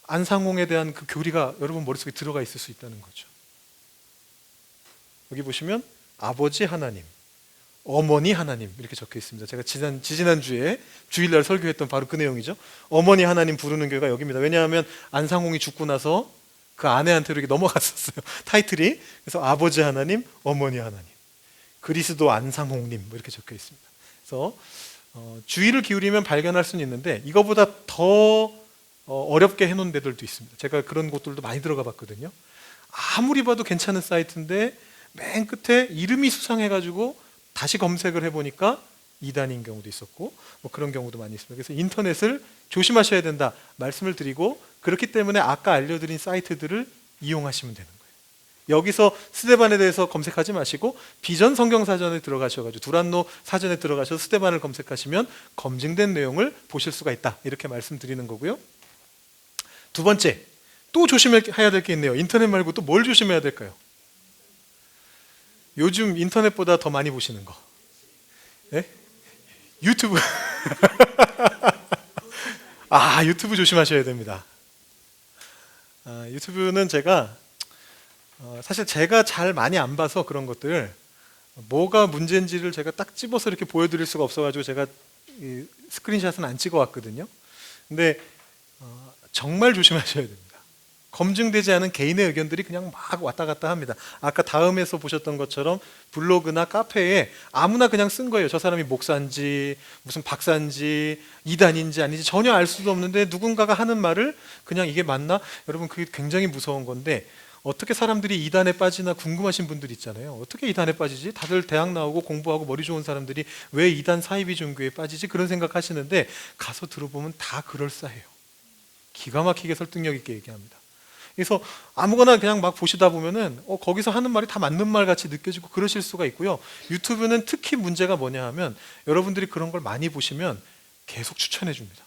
안상홍에 대한 그 교리가 여러분 머릿속에 들어가 있을 수 있다는 거죠. 여기 보시면 아버지 하나님, 어머니 하나님 이렇게 적혀 있습니다. 제가 지지난주에 주일날 설교했던 바로 그 내용이죠. 어머니 하나님 부르는 교회가 여기입니다. 왜냐하면 안상홍이 죽고 나서 그 아내한테로 이렇게 넘어갔었어요. 타이틀이. 그래서 아버지 하나님, 어머니 하나님, 그리스도 안상홍님 이렇게 적혀 있습니다. 그래서 주의를 기울이면 발견할 수는 있는데 이거보다 더 어렵게 해놓은 데들도 있습니다. 제가 그런 곳들도 많이 들어가 봤거든요. 아무리 봐도 괜찮은 사이트인데 맨 끝에 이름이 수상해가지고 다시 검색을 해보니까 이단인 경우도 있었고 뭐 그런 경우도 많이 있습니다. 그래서 인터넷을 조심하셔야 된다 말씀을 드리고, 그렇기 때문에 아까 알려드린 사이트들을 이용하시면 되는 거예요. 여기서 스데반에 대해서 검색하지 마시고 비전 성경사전에 들어가셔가지고 두란노 사전에 들어가셔서 스데반을 검색하시면 검증된 내용을 보실 수가 있다, 이렇게 말씀드리는 거고요. 두 번째, 또 조심해야 될 게 있네요. 인터넷 말고 또 뭘 조심해야 될까요? 요즘 인터넷보다 더 많이 보시는 거. 네? 유튜브. 유튜브 조심하셔야 됩니다. 유튜브는 제가 사실 제가 잘 많이 안 봐서 그런 것들 뭐가 문제인지를 제가 딱 집어서 이렇게 보여드릴 수가 없어가지고 제가 이 스크린샷은 안 찍어왔거든요. 근데 정말 조심하셔야 됩니다. 검증되지 않은 개인의 의견들이 그냥 막 왔다 갔다 합니다. 아까 다음에서 보셨던 것처럼 블로그나 카페에 아무나 그냥 쓴 거예요. 저 사람이 목사인지 무슨 박사인지 이단인지 아닌지 전혀 알 수도 없는데 누군가가 하는 말을 그냥 이게 맞나? 여러분 그게 굉장히 무서운 건데, 어떻게 사람들이 이단에 빠지나 궁금하신 분들 있잖아요. 어떻게 이단에 빠지지? 다들 대학 나오고 공부하고 머리 좋은 사람들이 왜 이단 사이비 종교에 빠지지? 그런 생각 하시는데 가서 들어보면 다 그럴싸해요. 기가 막히게 설득력 있게 얘기합니다. 그래서 아무거나 그냥 막 보시다 보면은 거기서 하는 말이 다 맞는 말 같이 느껴지고 그러실 수가 있고요. 유튜브는 특히 문제가 뭐냐 하면 여러분들이 그런 걸 많이 보시면 계속 추천해 줍니다.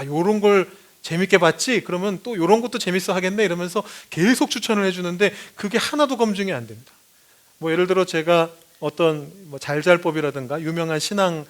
요런 걸 재밌게 봤지? 그러면 또 요런 것도 재밌어 하겠네? 이러면서 계속 추천을 해주는데 그게 하나도 검증이 안 됩니다. 뭐 예를 들어 제가 어떤 뭐 잘잘법이라든가 유명한 신앙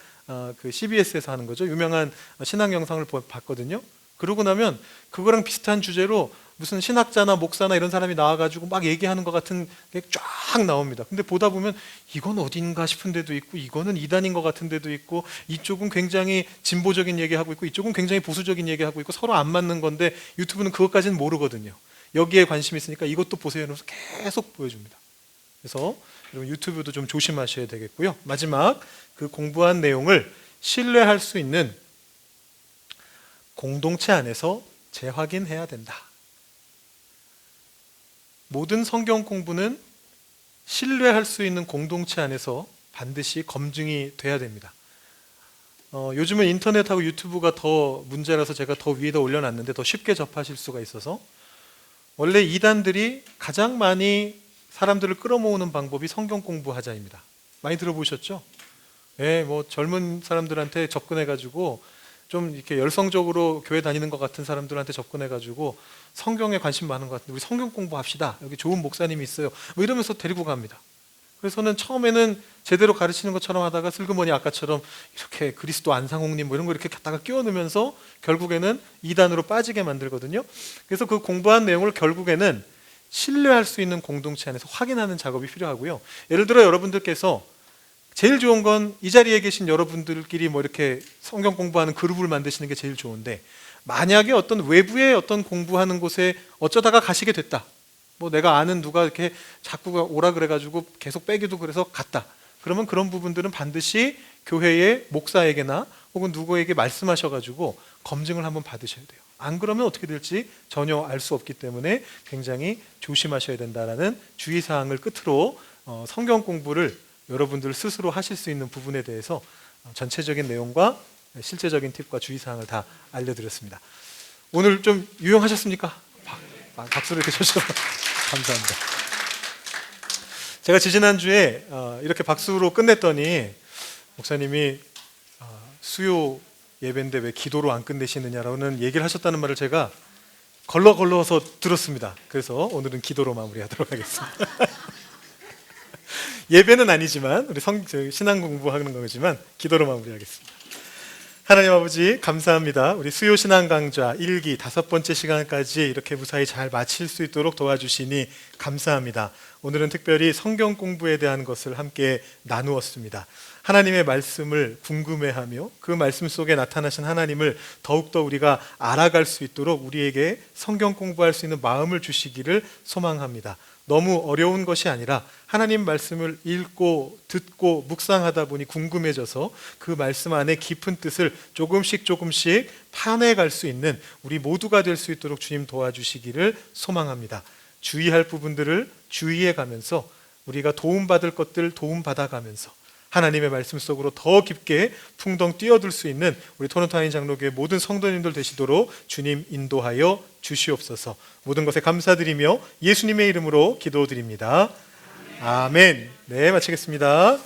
그 CBS에서 하는 거죠. 유명한 신앙 영상을 봤거든요. 그러고 나면 그거랑 비슷한 주제로 무슨 신학자나 목사나 이런 사람이 나와가지고 막 얘기하는 것 같은 게 쫙 나옵니다. 근데 보다 보면 이건 어딘가 싶은 데도 있고 이거는 이단인 것 같은 데도 있고 이쪽은 굉장히 진보적인 얘기하고 있고 이쪽은 굉장히 보수적인 얘기하고 있고 서로 안 맞는 건데 유튜브는 그것까지는 모르거든요. 여기에 관심 있으니까 이것도 보세요 이러면서 계속 보여줍니다. 그래서 여러분 유튜브도 좀 조심하셔야 되겠고요. 마지막, 그 공부한 내용을 신뢰할 수 있는 공동체 안에서 재확인해야 된다. 모든 성경 공부는 신뢰할 수 있는 공동체 안에서 반드시 검증이 돼야 됩니다. 요즘은 인터넷하고 유튜브가 더 문제라서 제가 더 위에다 올려놨는데 더 쉽게 접하실 수가 있어서, 원래 이단들이 가장 많이 사람들을 끌어모으는 방법이 성경 공부하자입니다. 많이 들어보셨죠? 네, 뭐 젊은 사람들한테 접근해가지고 좀 이렇게 열성적으로 교회 다니는 것 같은 사람들한테 접근해가지고 성경에 관심 많은 것 같은데 우리 성경 공부합시다. 여기 좋은 목사님이 있어요. 뭐 이러면서 데리고 갑니다. 그래서는 처음에는 제대로 가르치는 것처럼 하다가 슬그머니 아까처럼 이렇게 그리스도 안상홍님 뭐 이런 거 이렇게 갖다가 끼워 넣으면서 결국에는 이단으로 빠지게 만들거든요. 그래서 그 공부한 내용을 결국에는 신뢰할 수 있는 공동체 안에서 확인하는 작업이 필요하고요. 예를 들어 여러분들께서 제일 좋은 건 이 자리에 계신 여러분들끼리 뭐 이렇게 성경 공부하는 그룹을 만드시는 게 제일 좋은데, 만약에 어떤 외부의 어떤 공부하는 곳에 어쩌다가 가시게 됐다, 뭐 내가 아는 누가 이렇게 자꾸 오라 그래가지고 계속 빼기도 그래서 갔다, 그러면 그런 부분들은 반드시 교회의 목사에게나 혹은 누구에게 말씀하셔가지고 검증을 한번 받으셔야 돼요. 안 그러면 어떻게 될지 전혀 알 수 없기 때문에 굉장히 조심하셔야 된다라는 주의사항을 끝으로 성경 공부를 여러분들 스스로 하실 수 있는 부분에 대해서 전체적인 내용과 실제적인 팁과 주의사항을 다 알려드렸습니다. 오늘 좀 유용하셨습니까? 박수를 이렇게 쳐주셔서 감사합니다. 제가 지지난주에 이렇게 박수로 끝냈더니 목사님이 수요 예배인데 왜 기도로 안 끝내시느냐라는 얘기를 하셨다는 말을 제가 걸러서 들었습니다. 그래서 오늘은 기도로 마무리하도록 하겠습니다. 예배는 아니지만 우리 신앙 공부하는 거지만 기도로 마무리하겠습니다. 하나님 아버지 감사합니다. 우리 수요 신앙 강좌 1기 5번째 시간까지 이렇게 무사히 잘 마칠 수 있도록 도와주시니 감사합니다. 오늘은 특별히 성경 공부에 대한 것을 함께 나누었습니다. 하나님의 말씀을 궁금해하며 그 말씀 속에 나타나신 하나님을 더욱더 우리가 알아갈 수 있도록 우리에게 성경 공부할 수 있는 마음을 주시기를 소망합니다. 너무 어려운 것이 아니라 하나님 말씀을 읽고 듣고 묵상하다 보니 궁금해져서 그 말씀 안에 깊은 뜻을 조금씩 파내갈 수 있는 우리 모두가 될 수 있도록 주님 도와주시기를 소망합니다. 주의할 부분들을 주의해 가면서 우리가 도움받을 것들 도움받아 가면서 하나님의 말씀 속으로 더 깊게 풍덩 뛰어들 수 있는 우리 토론토 장로교회 모든 성도님들 되시도록 주님 인도하여 주시옵소서. 모든 것에 감사드리며 예수님의 이름으로 기도드립니다. 아멘. 네, 마치겠습니다.